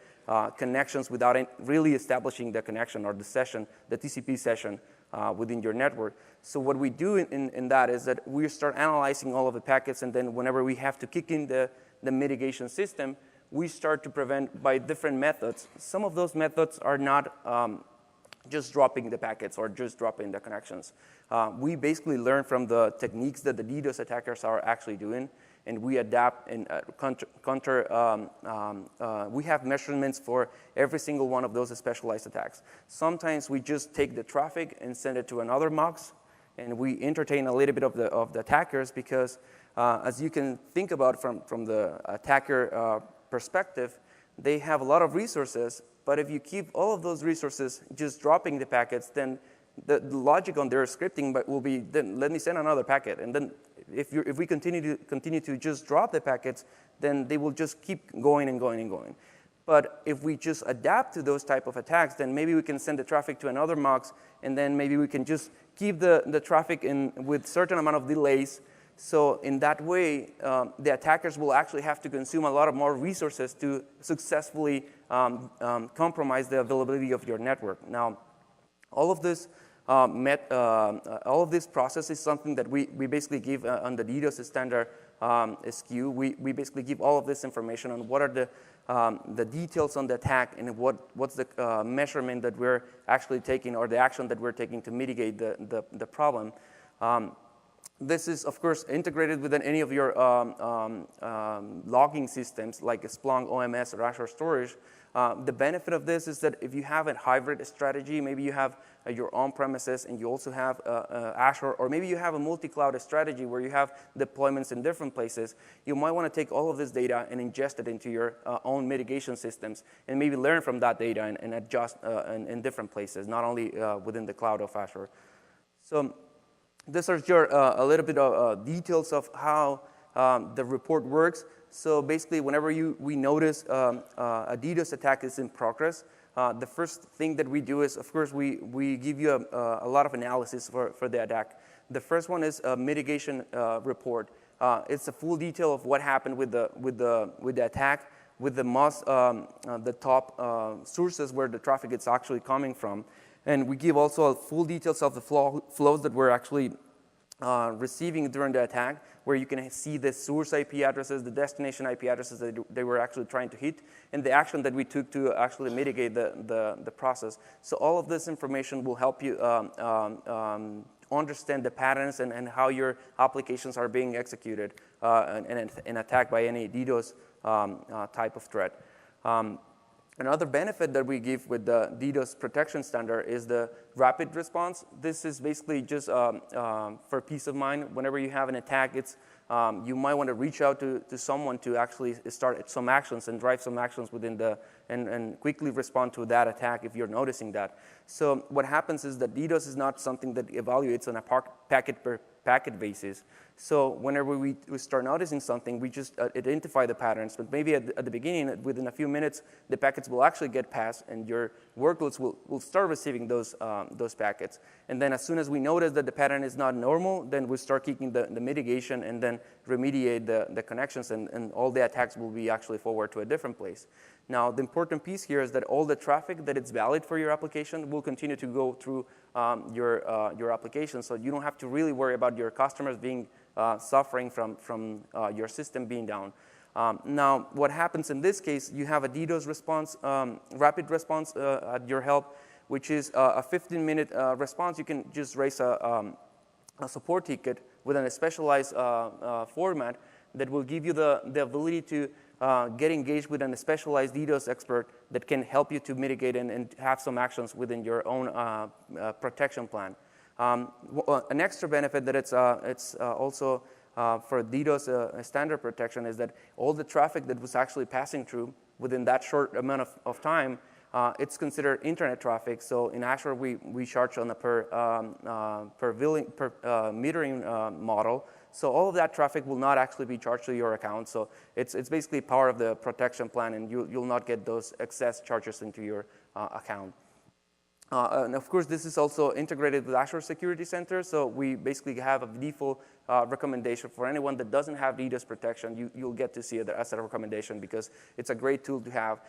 connections without really establishing the connection or the session, the TCP session within your network. So what we do in that is that we start analyzing all of the packets, and then whenever we have to kick in the mitigation system, we start to prevent by different methods. Some of those methods are not just dropping the packets or just dropping the connections. We basically learn from the techniques that the DDoS attackers are actually doing, and we adapt and we have measurements for every single one of those specialized attacks. Sometimes we just take the traffic and send it to another MUX, and we entertain a little bit of the attackers because as you can think about from the attacker perspective, they have a lot of resources, but if you keep all of those resources just dropping the packets, then the logic on their scripting will be, then let me send another packet. And then if we continue to just drop the packets, then they will just keep going and going and going. But if we just adapt to those type of attacks, then maybe we can send the traffic to another MUX, and then maybe we can just keep the traffic in with certain amount of delays. So in that way, the attackers will actually have to consume a lot of more resources to successfully compromise the availability of your network. Now, all of this process is something that we basically give on the DDoS standard SKU. We basically give all of this information on what are the details on the attack and what's the measurement that we're actually taking or the action that we're taking to mitigate the problem. This is, of course, integrated within any of your logging systems like Splunk, OMS, or Azure Storage. The benefit of this is that if you have a hybrid strategy, maybe you have your on-premises and you also have Azure, or maybe you have a multi-cloud strategy where you have deployments in different places, you might want to take all of this data and ingest it into your own mitigation systems and maybe learn from that data and adjust in different places, not only within the cloud of Azure. So these are your a little bit of details of how the report works. So basically, whenever we notice a DDoS attack is in progress, the first thing that we do is, of course, we give you a lot of analysis for the attack. The first one is a mitigation report. It's a full detail of what happened with the attack, with the top sources where the traffic is actually coming from. And we give also full details of the flows that we're actually receiving during the attack, where you can see the source IP addresses, the destination IP addresses that they were actually trying to hit, and the action that we took to actually mitigate the process. So all of this information will help you understand the patterns and how your applications are being executed and attacked by any DDoS type of threat. Another benefit that we give with the DDoS protection standard is the rapid response. This is basically just for peace of mind. Whenever you have an attack, you might want to reach out to someone to actually start some actions and drive some actions within and quickly respond to that attack if you're noticing that. So what happens is that DDoS is not something that evaluates on a packet per packet basis. So whenever we start noticing something, we just identify the patterns. But maybe at the beginning, within a few minutes, the packets will actually get passed, and your workloads will start receiving those packets. And then as soon as we notice that the pattern is not normal, then we start kicking the mitigation and then remediate the connections, and all the attacks will be actually forward to a different place. Now, the important piece here is that all the traffic that is valid for your application will continue to go through your application, so you don't have to really worry about your customers being suffering from your system being down. Now, what happens in this case, you have a DDoS response, rapid response at your help, which is a 15-minute response. You can just raise a support ticket within a specialized format that will give you the ability to get engaged with a specialized DDoS expert that can help you to mitigate and have some actions within your own protection plan. An extra benefit that it's also for DDoS standard protection is that all the traffic that was actually passing through within that short amount of time, it's considered internet traffic. So in Azure, we charge on a per metering model. So all of that traffic will not actually be charged to your account. So it's basically part of the protection plan, and you'll not get those excess charges into your account. And of course, this is also integrated with Azure Security Center. So we basically have a default recommendation for anyone that doesn't have DDoS protection. You'll get to see it as a recommendation because it's a great tool to have.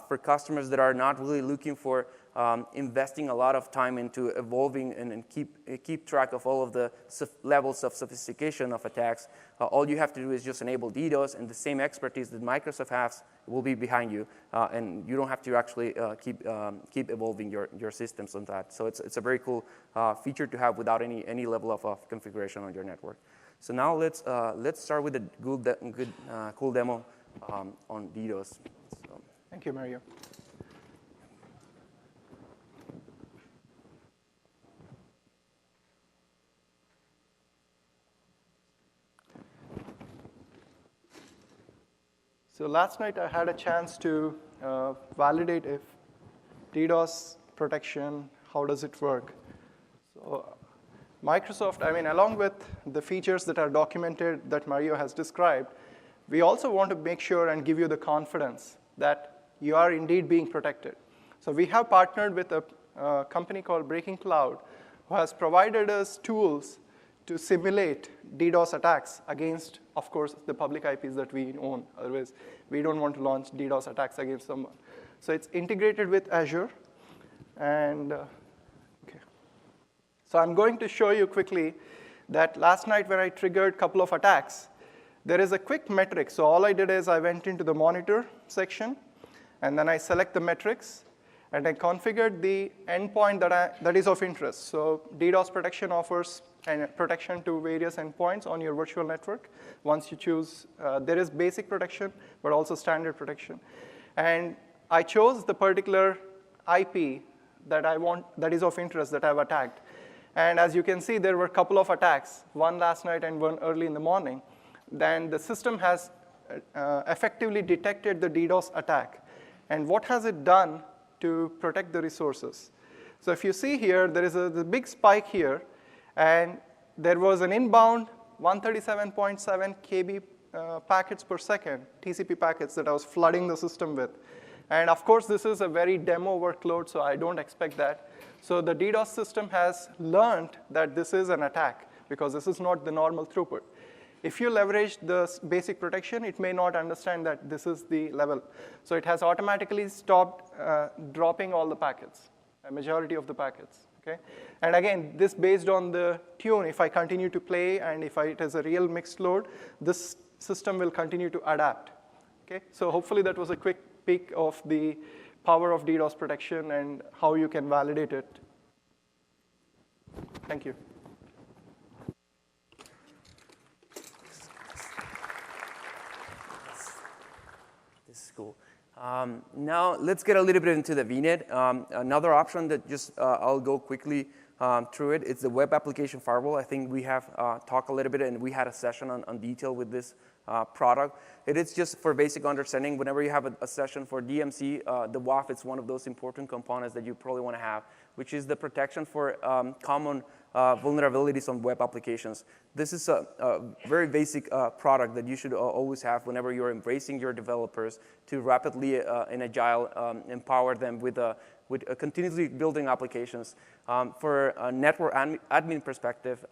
For customers that are not really looking for investing a lot of time into evolving and keep track of all of the levels of sophistication of attacks, all you have to do is just enable DDoS, and the same expertise that Microsoft has will be behind you, and you don't have to actually keep evolving your systems on that. So it's a very cool feature to have without any level of configuration on your network. So now let's start with a cool demo on DDoS. So. Thank you, Mario. So last night I had a chance to validate if DDoS protection, how does it work? So Microsoft, along with the features that are documented that Mario has described, we also want to make sure and give you the confidence that you are indeed being protected. So we have partnered with a company called Breaking Cloud, who has provided us tools to simulate DDoS attacks against, of course, the public IPs that we own. Otherwise, we don't want to launch DDoS attacks against someone. So it's integrated with Azure. And okay. So I'm going to show you quickly that last night when I triggered a couple of attacks, there is a quick metric. So all I did is I went into the monitor section, and then I select the metrics, and I configured the endpoint that is of interest. So DDoS protection offers protection to various endpoints on your virtual network. Once you choose, there is basic protection, but also standard protection. And I chose the particular IP that I want, that is of interest, that I've attacked. And as you can see, there were a couple of attacks, one last night and one early in the morning. Then the system has effectively detected the DDoS attack. And what has it done to protect the resources? So if you see here, there is the big spike here. And there was an inbound 137.7 KB packets per second, TCP packets that I was flooding the system with. And of course, this is a very demo workload, so I don't expect that. So the DDoS system has learned that this is an attack, because this is not the normal throughput. If you leverage the basic protection, it may not understand that this is the level. So it has automatically stopped dropping all the packets, a majority of the packets. Okay? And again, this based on the tune, if I continue to play and if it is a real mixed load, this system will continue to adapt. Okay? So hopefully that was a quick peek of the power of DDoS protection and how you can validate it. Thank you. This is cool. Now let's get a little bit into the VNet. Another option that just I'll go quickly through it. It's the web application firewall. I think we have talked a little bit, and we had a session on detail with this product. It is just for basic understanding. Whenever you have a session for DMZ, the WAF is one of those important components that you probably want to have, which is the protection for common vulnerabilities on web applications. This is a very basic product that you should always have whenever you're embracing your developers to rapidly and agile empower them with continuously building applications. For a network admin perspective,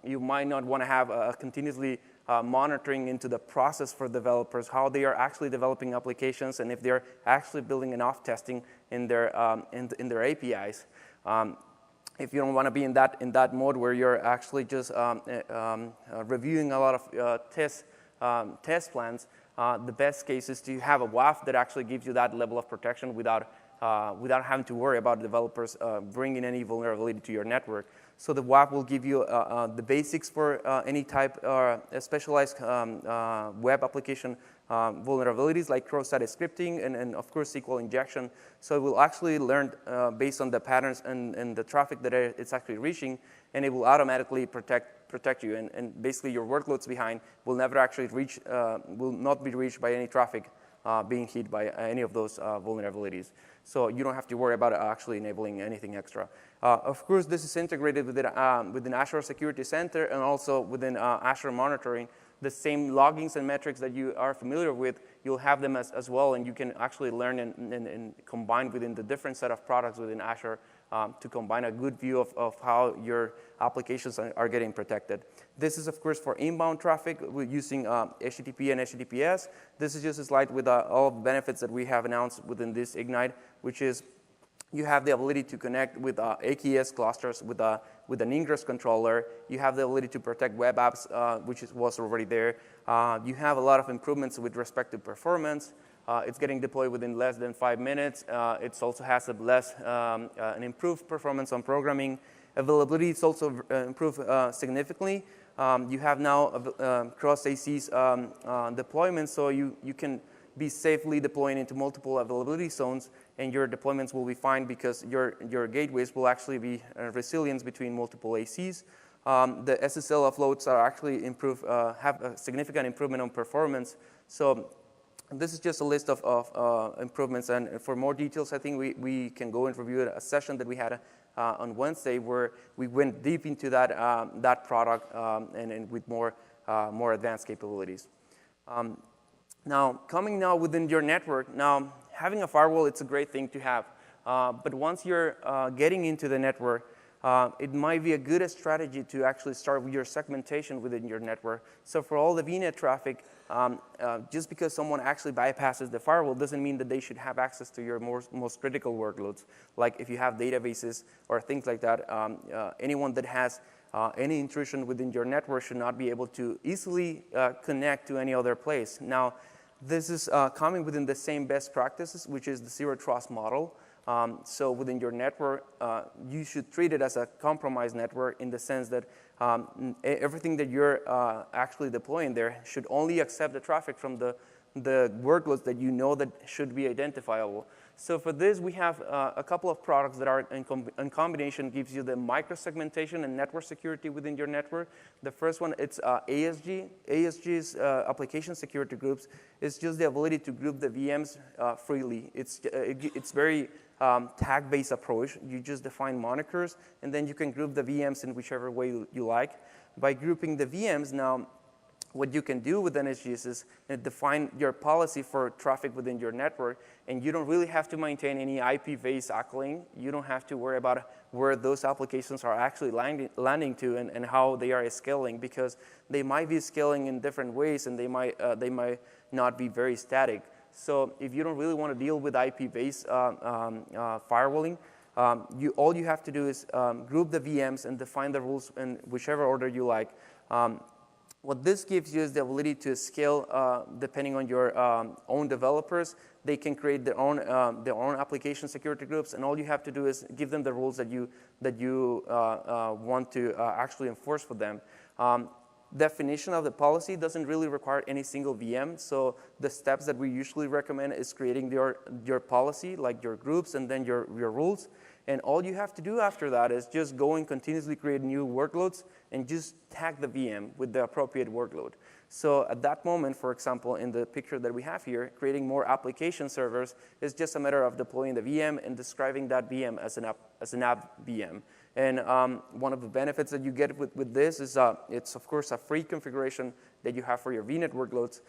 you might not want to have a continuously monitoring into the process for developers, how they are actually developing applications, and if they're actually building enough testing in their APIs. If you don't want to be in that mode where you're actually just reviewing a lot of test plans, the best case is to have a WAF that actually gives you that level of protection without having to worry about developers bringing any vulnerability to your network. So the WAF will give you the basics for any type specialized web application vulnerabilities like cross-site scripting and of course SQL injection. So it will actually learn based on the patterns and the traffic that it's actually reaching, and it will automatically protect you. And basically your workloads behind will never actually reach, will not be reached by any traffic being hit by any of those vulnerabilities. So you don't have to worry about actually enabling anything extra. Of course, this is integrated within Azure Security Center and also within Azure Monitoring. The same logins and metrics that you are familiar with, you'll have them as well, and you can actually learn and combine within the different set of products within Azure to combine a good view of how your applications are getting protected. This is, of course, for inbound traffic. We're using HTTP and HTTPS. This is just a slide with all of the benefits that we have announced within this Ignite, which is you have the ability to connect with AKS clusters with an ingress controller. You have the ability to protect web apps, which was already there. You have a lot of improvements with respect to performance. It's getting deployed within less than 5 minutes. It also has an improved performance on programming. Availability is also improved significantly. You have now cross ACs deployment, so you can be safely deploying into multiple availability zones, and your deployments will be fine because your gateways will actually be resilient between multiple ACs. The SSL offloads are actually have a significant improvement on performance. So this is just a list of improvements, and for more details, I think we can go and review a session that we had on Wednesday where we went deep into that product and with more advanced capabilities. Now, coming now within your network, now having a firewall, it's a great thing to have. But once you're getting into the network, it might be a good strategy to actually start with your segmentation within your network. So for all the VNet traffic, just because someone actually bypasses the firewall doesn't mean that they should have access to your most critical workloads. Like if you have databases or things like that, anyone that has any intrusion within your network should not be able to easily connect to any other place. Now, this is coming within the same best practices, which is the zero trust model. So within your network, you should treat it as a compromised network in the sense that everything that you're actually deploying there should only accept the traffic from the workloads that you know that should be identifiable. So for this, we have a couple of products that are in combination gives you the micro-segmentation and network security within your network. The first one, it's ASG. ASG's application security groups is just the ability to group the VMs freely. It's very tag-based approach. You just define monikers, and then you can group the VMs in whichever way you like. By grouping the VMs now, what you can do with NSGs is define your policy for traffic within your network, and you don't really have to maintain any IP-based ACLing. You don't have to worry about where those applications are actually landing to and how they are scaling, because they might be scaling in different ways, and they might not be very static. So if you don't really want to deal with IP-based firewalling, all you have to do is group the VMs and define the rules in whichever order you like. What this gives you is the ability to scale depending on your own developers. They can create their own application security groups, and all you have to do is give them the rules that you want to actually enforce for them. Definition of the policy doesn't really require any single VM, so the steps that we usually recommend is creating your policy, like your groups and then your rules. And all you have to do after that is just go and continuously create new workloads and just tag the VM with the appropriate workload. So at that moment, for example, in the picture that we have here, creating more application servers is just a matter of deploying the VM and describing that VM as an app VM. And one of the benefits that you get with this is it's, of course, a free configuration that you have for your VNet workloads.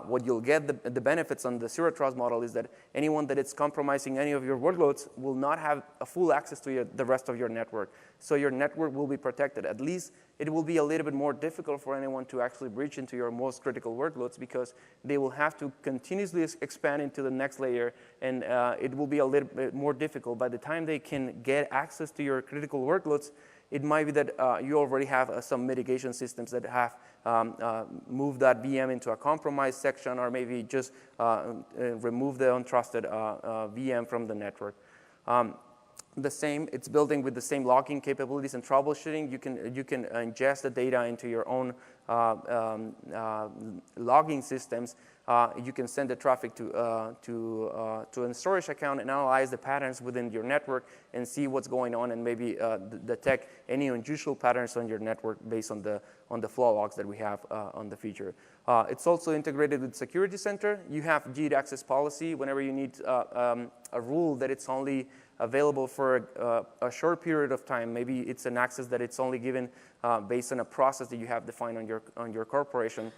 What you'll get, the benefits on the zero trust model is that anyone that is compromising any of your workloads will not have a full access to the rest of your network. So your network will be protected. At least it will be a little bit more difficult for anyone to actually breach into your most critical workloads, because they will have to continuously expand into the next layer, and it will be a little bit more difficult. By the time they can get access to your critical workloads, it might be that you already have some mitigation systems that have moved that VM into a compromised section, or maybe just remove the untrusted VM from the network. It's building with the same logging capabilities and troubleshooting. You can ingest the data into your own logging systems. You can send the traffic to a storage account and analyze the patterns within your network and see what's going on, and maybe detect any unusual patterns on your network based on the flow logs that we have on the feature. It's also integrated with Security Center. You have GIT access policy whenever you need a rule that it's only available for a short period of time. Maybe it's an access that it's only given based on a process that you have defined on your corporation.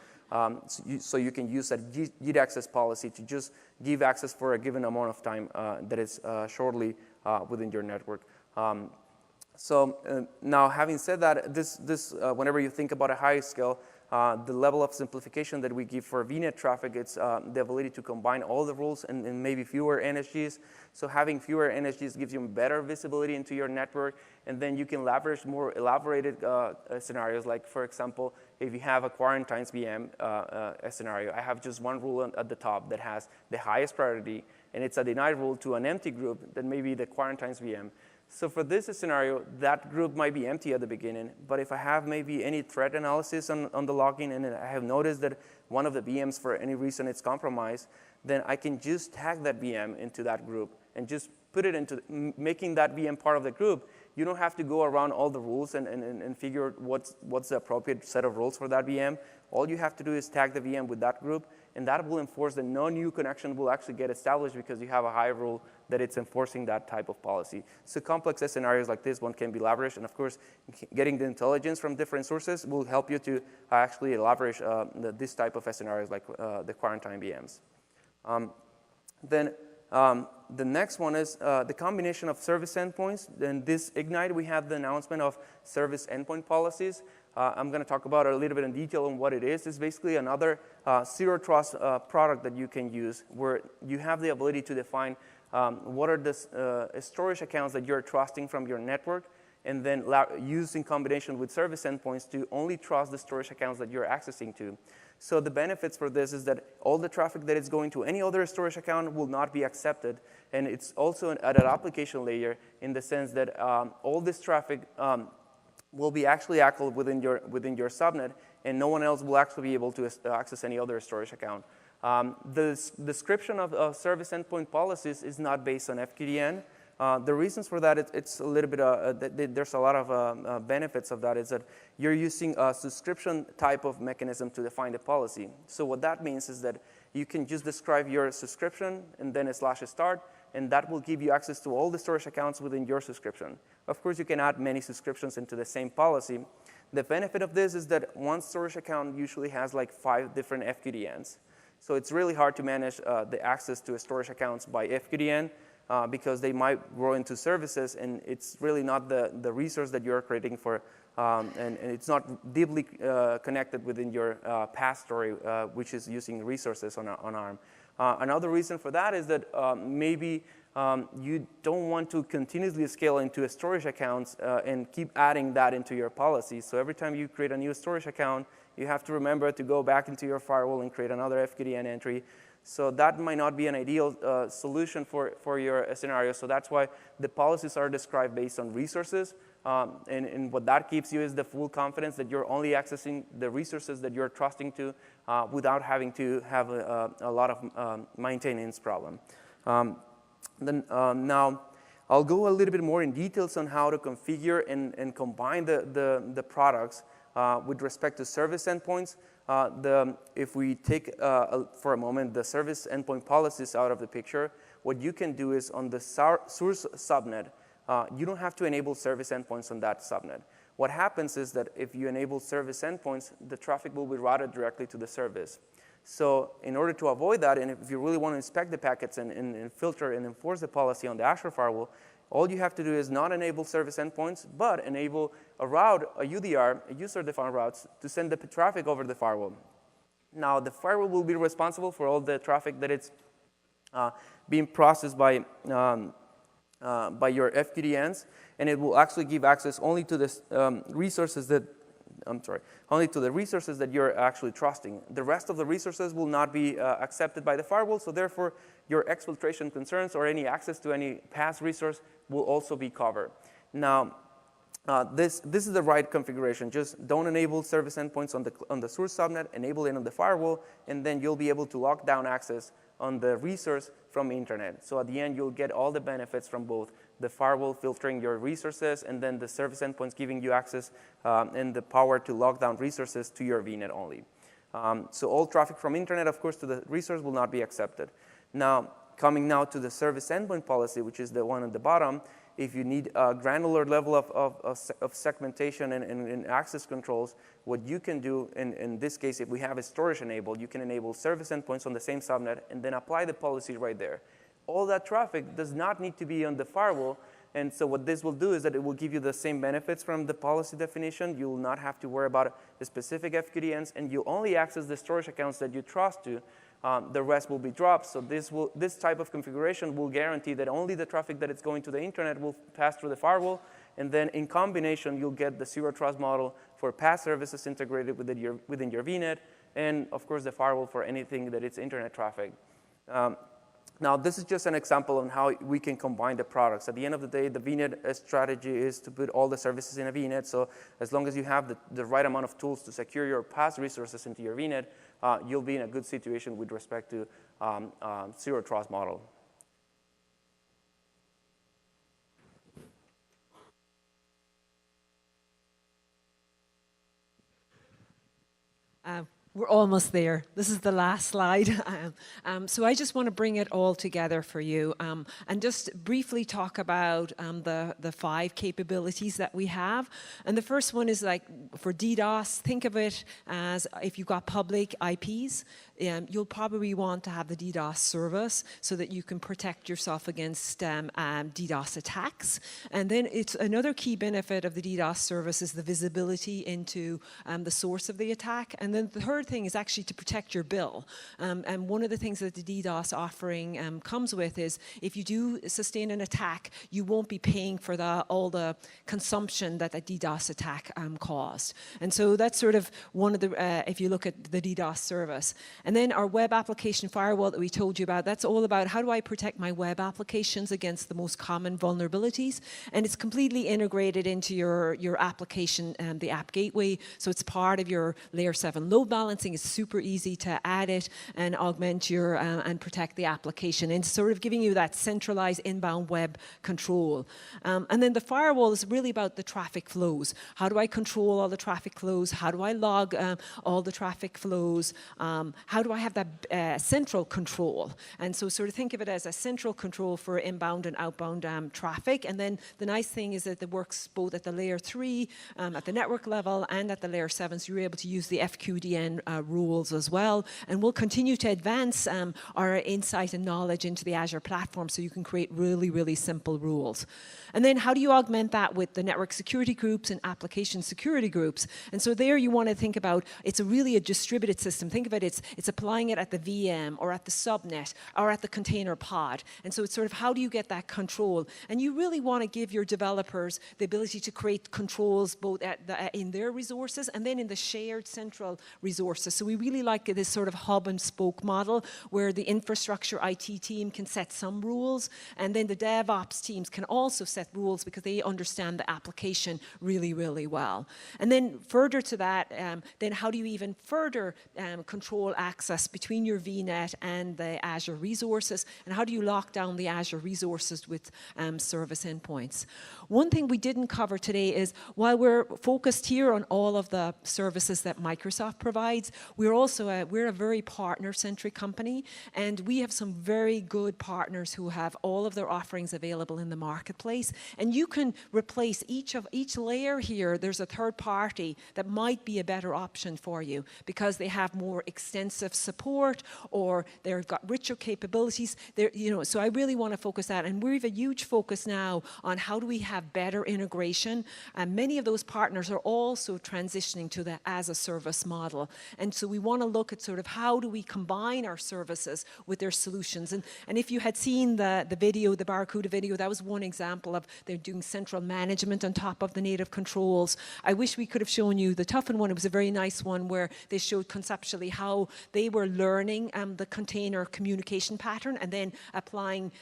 So you can use that GIT access policy to just give access for a given amount of time that is shortly within your network. Now, having said that, whenever you think about a high scale, the level of simplification that we give for VNet traffic, it's the ability to combine all the rules and maybe fewer NSGs. So having fewer NSGs gives you better visibility into your network, and then you can leverage more elaborated scenarios. Like, for example, if you have a quarantines VM scenario, I have just one rule at the top that has the highest priority, and it's a deny rule to an empty group that may be the quarantines VM. So for this scenario, that group might be empty at the beginning, but if I have maybe any threat analysis on the login, and I have noticed that one of the VMs for any reason it's compromised, then I can just tag that VM into that group and just put it into making that VM part of the group. You don't have to go around all the rules and figure what's the appropriate set of rules for that VM. All you have to do is tag the VM with that group, and that will enforce that no new connection will actually get established because you have a high rule that it's enforcing that type of policy. So complex scenarios like this one can be leveraged, and of course, getting the intelligence from different sources will help you to actually leverage this type of scenarios like the quarantine VMs. The next one is the combination of service endpoints. In this Ignite, we had the announcement of service endpoint policies. I'm going to talk about it a little bit in detail on what it is. It's basically another zero trust product that you can use where you have the ability to define what are the storage accounts that you're trusting from your network, and then use in combination with service endpoints to only trust the storage accounts that you're accessing to. So the benefits for this is that all the traffic that is going to any other storage account will not be accepted. And it's also at an application layer in the sense that all this traffic will be actually echoed within your subnet, and no one else will actually be able to access any other storage account. The description of service endpoint policies is not based on FQDN. The reasons for that, it's a little bit, there's a lot of benefits of that, is that you're using a subscription type of mechanism to define the policy. So what that means is that you can just describe your subscription and then /start, and that will give you access to all the storage accounts within your subscription. Of course, you can add many subscriptions into the same policy. The benefit of this is that one storage account usually has like 5 different FQDNs. So it's really hard to manage the access to storage accounts by FQDN because they might grow into services, and it's really not the resource that you're creating for, and it's not deeply connected within your path story, which is using resources on ARM. Another reason for that is that maybe you don't want to continuously scale into storage accounts and keep adding that into your policy. So every time you create a new storage account, you have to remember to go back into your firewall and create another FQDN entry. So that might not be an ideal solution for your scenario. So that's why the policies are described based on resources. And what that gives you is the full confidence that you're only accessing the resources that you're trusting to without having to have a lot of maintenance problem. Now, I'll go a little bit more in details on how to configure and combine the products with respect to service endpoints. If we take, for a moment, the service endpoint policies out of the picture, what you can do is on the source subnet, you don't have to enable service endpoints on that subnet. What happens is that if you enable service endpoints, the traffic will be routed directly to the service. So in order to avoid that, and if you really want to inspect the packets and filter and enforce the policy on the Azure Firewall, all you have to do is not enable service endpoints, but enable a route, a UDR, a user-defined routes, to send the traffic over the firewall. Now, the firewall will be responsible for all the traffic that it's being processed by your FQDNs, and it will actually give access only to the resources that, only to the resources that you're actually trusting. The rest of the resources will not be accepted by the firewall, so therefore your exfiltration concerns or any access to any past resource will also be covered. Now, this is the right configuration. Just don't enable service endpoints on the source subnet, enable it on the firewall, and then you'll be able to lock down access on the resource from the internet. So at the end, you'll get all the benefits from both the firewall filtering your resources and then the service endpoints giving you access and the power to lock down resources to your VNet only. So all traffic from internet, of course, to the resource will not be accepted. Now, coming now to the service endpoint policy, which is the one at the bottom, if you need a granular level of segmentation and access controls, what you can do in this case, if we have a storage enabled, you can enable service endpoints on the same subnet and then apply the policy right there. All that traffic does not need to be on the firewall. And so what this will do is that it will give you the same benefits from the policy definition. You will not have to worry about the specific FQDNs, and you only access the storage accounts that you trust to. The rest will be dropped. So this type of configuration will guarantee that only the traffic that is going to the internet will pass through the firewall. And then in combination, you'll get the zero trust model for PaaS services integrated within your VNet, and of course the firewall for anything that is internet traffic. Now, this is just an example of how we can combine the products. At the end of the day, the VNet strategy is to put all the services in a VNet. So as long as you have the right amount of tools to secure your PaaS resources into your VNet, you'll be in a good situation with respect to zero trust model. We're almost there. This is the last slide. So I just want to bring it all together for you and just briefly talk about the 5 capabilities that we have. And the first one is like for DDoS, think of it as if you've got public IPs, you'll probably want to have the DDoS service so that you can protect yourself against DDoS attacks. And then it's another key benefit of the DDoS service is the visibility into the source of the attack. And then the third thing is actually to protect your bill. And one of the things that the DDoS offering comes with is if you do sustain an attack, you won't be paying for all the consumption that a DDoS attack caused. And so that's sort of one of the, if you look at the DDoS service. And then our web application firewall that we told you about, that's all about how do I protect my web applications against the most common vulnerabilities. And it's completely integrated into your application, the app gateway. So it's part of your layer 7 load balancing. It's super easy to add it and augment your and protect the application. And sort of giving you that centralized inbound web control. And then the firewall is really about the traffic flows. How do I control all the traffic flows? How do I log all the traffic flows? How do I have that central control? And so sort of think of it as a central control for inbound and outbound traffic. And then the nice thing is that it works both at the layer 3, at the network level, and at the layer 7. So you're able to use the FQDN rules as well. And we'll continue to advance our insight and knowledge into the Azure platform so you can create really, really simple rules. And then how do you augment that with the network security groups and application security groups? And so there you want to think about, it's really a distributed system. Think of it, it's applying it at the VM or at the subnet or at the container pod. And so it's sort of how do you get that control? And you really want to give your developers the ability to create controls both in their resources and then in the shared central resources. So we really like this sort of hub and spoke model where the infrastructure IT team can set some rules and then the DevOps teams can also set rules because they understand the application really, really well. And then further to that, then how do you even further control access between your VNet and the Azure resources? And how do you lock down the Azure resources with service endpoints? One thing we didn't cover today is while we're focused here on all of the services that Microsoft provides, we're also we're a very partner-centric company, and we have some very good partners who have all of their offerings available in the marketplace. And you can replace each layer here. There's a third party that might be a better option for you because they have more extensive support or they've got richer capabilities. So I really want to focus that. And we have a huge focus now on how do we have better integration. And many of those partners are also transitioning to the as-a-service model. And so we want to look at sort of how do we combine our services with their solutions. And if you had seen the video, the Barracuda video, that was one example of they're doing central management on top of the native controls. I wish we could have shown you the Toughen one. It was a very nice one where they showed conceptually how they were learning the container communication pattern and then applying,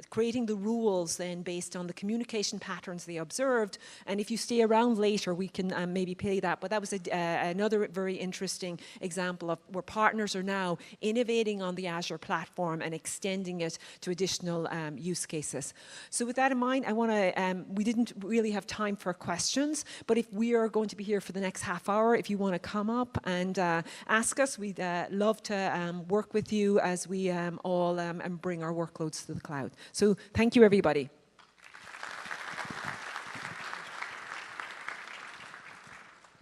creating the rules then based on the communication patterns they observed. And if you stay around later, we can maybe play that. But that was another very interesting example of where partners are now innovating on the Azure platform and extending it to additional use cases. So with that in mind, I want to, we didn't really have time for questions, but if we are going to be here for the next half hour, if you want to come up and ask us, we'd love to work with you as we all bring our workloads to the cloud. So thank you, everybody.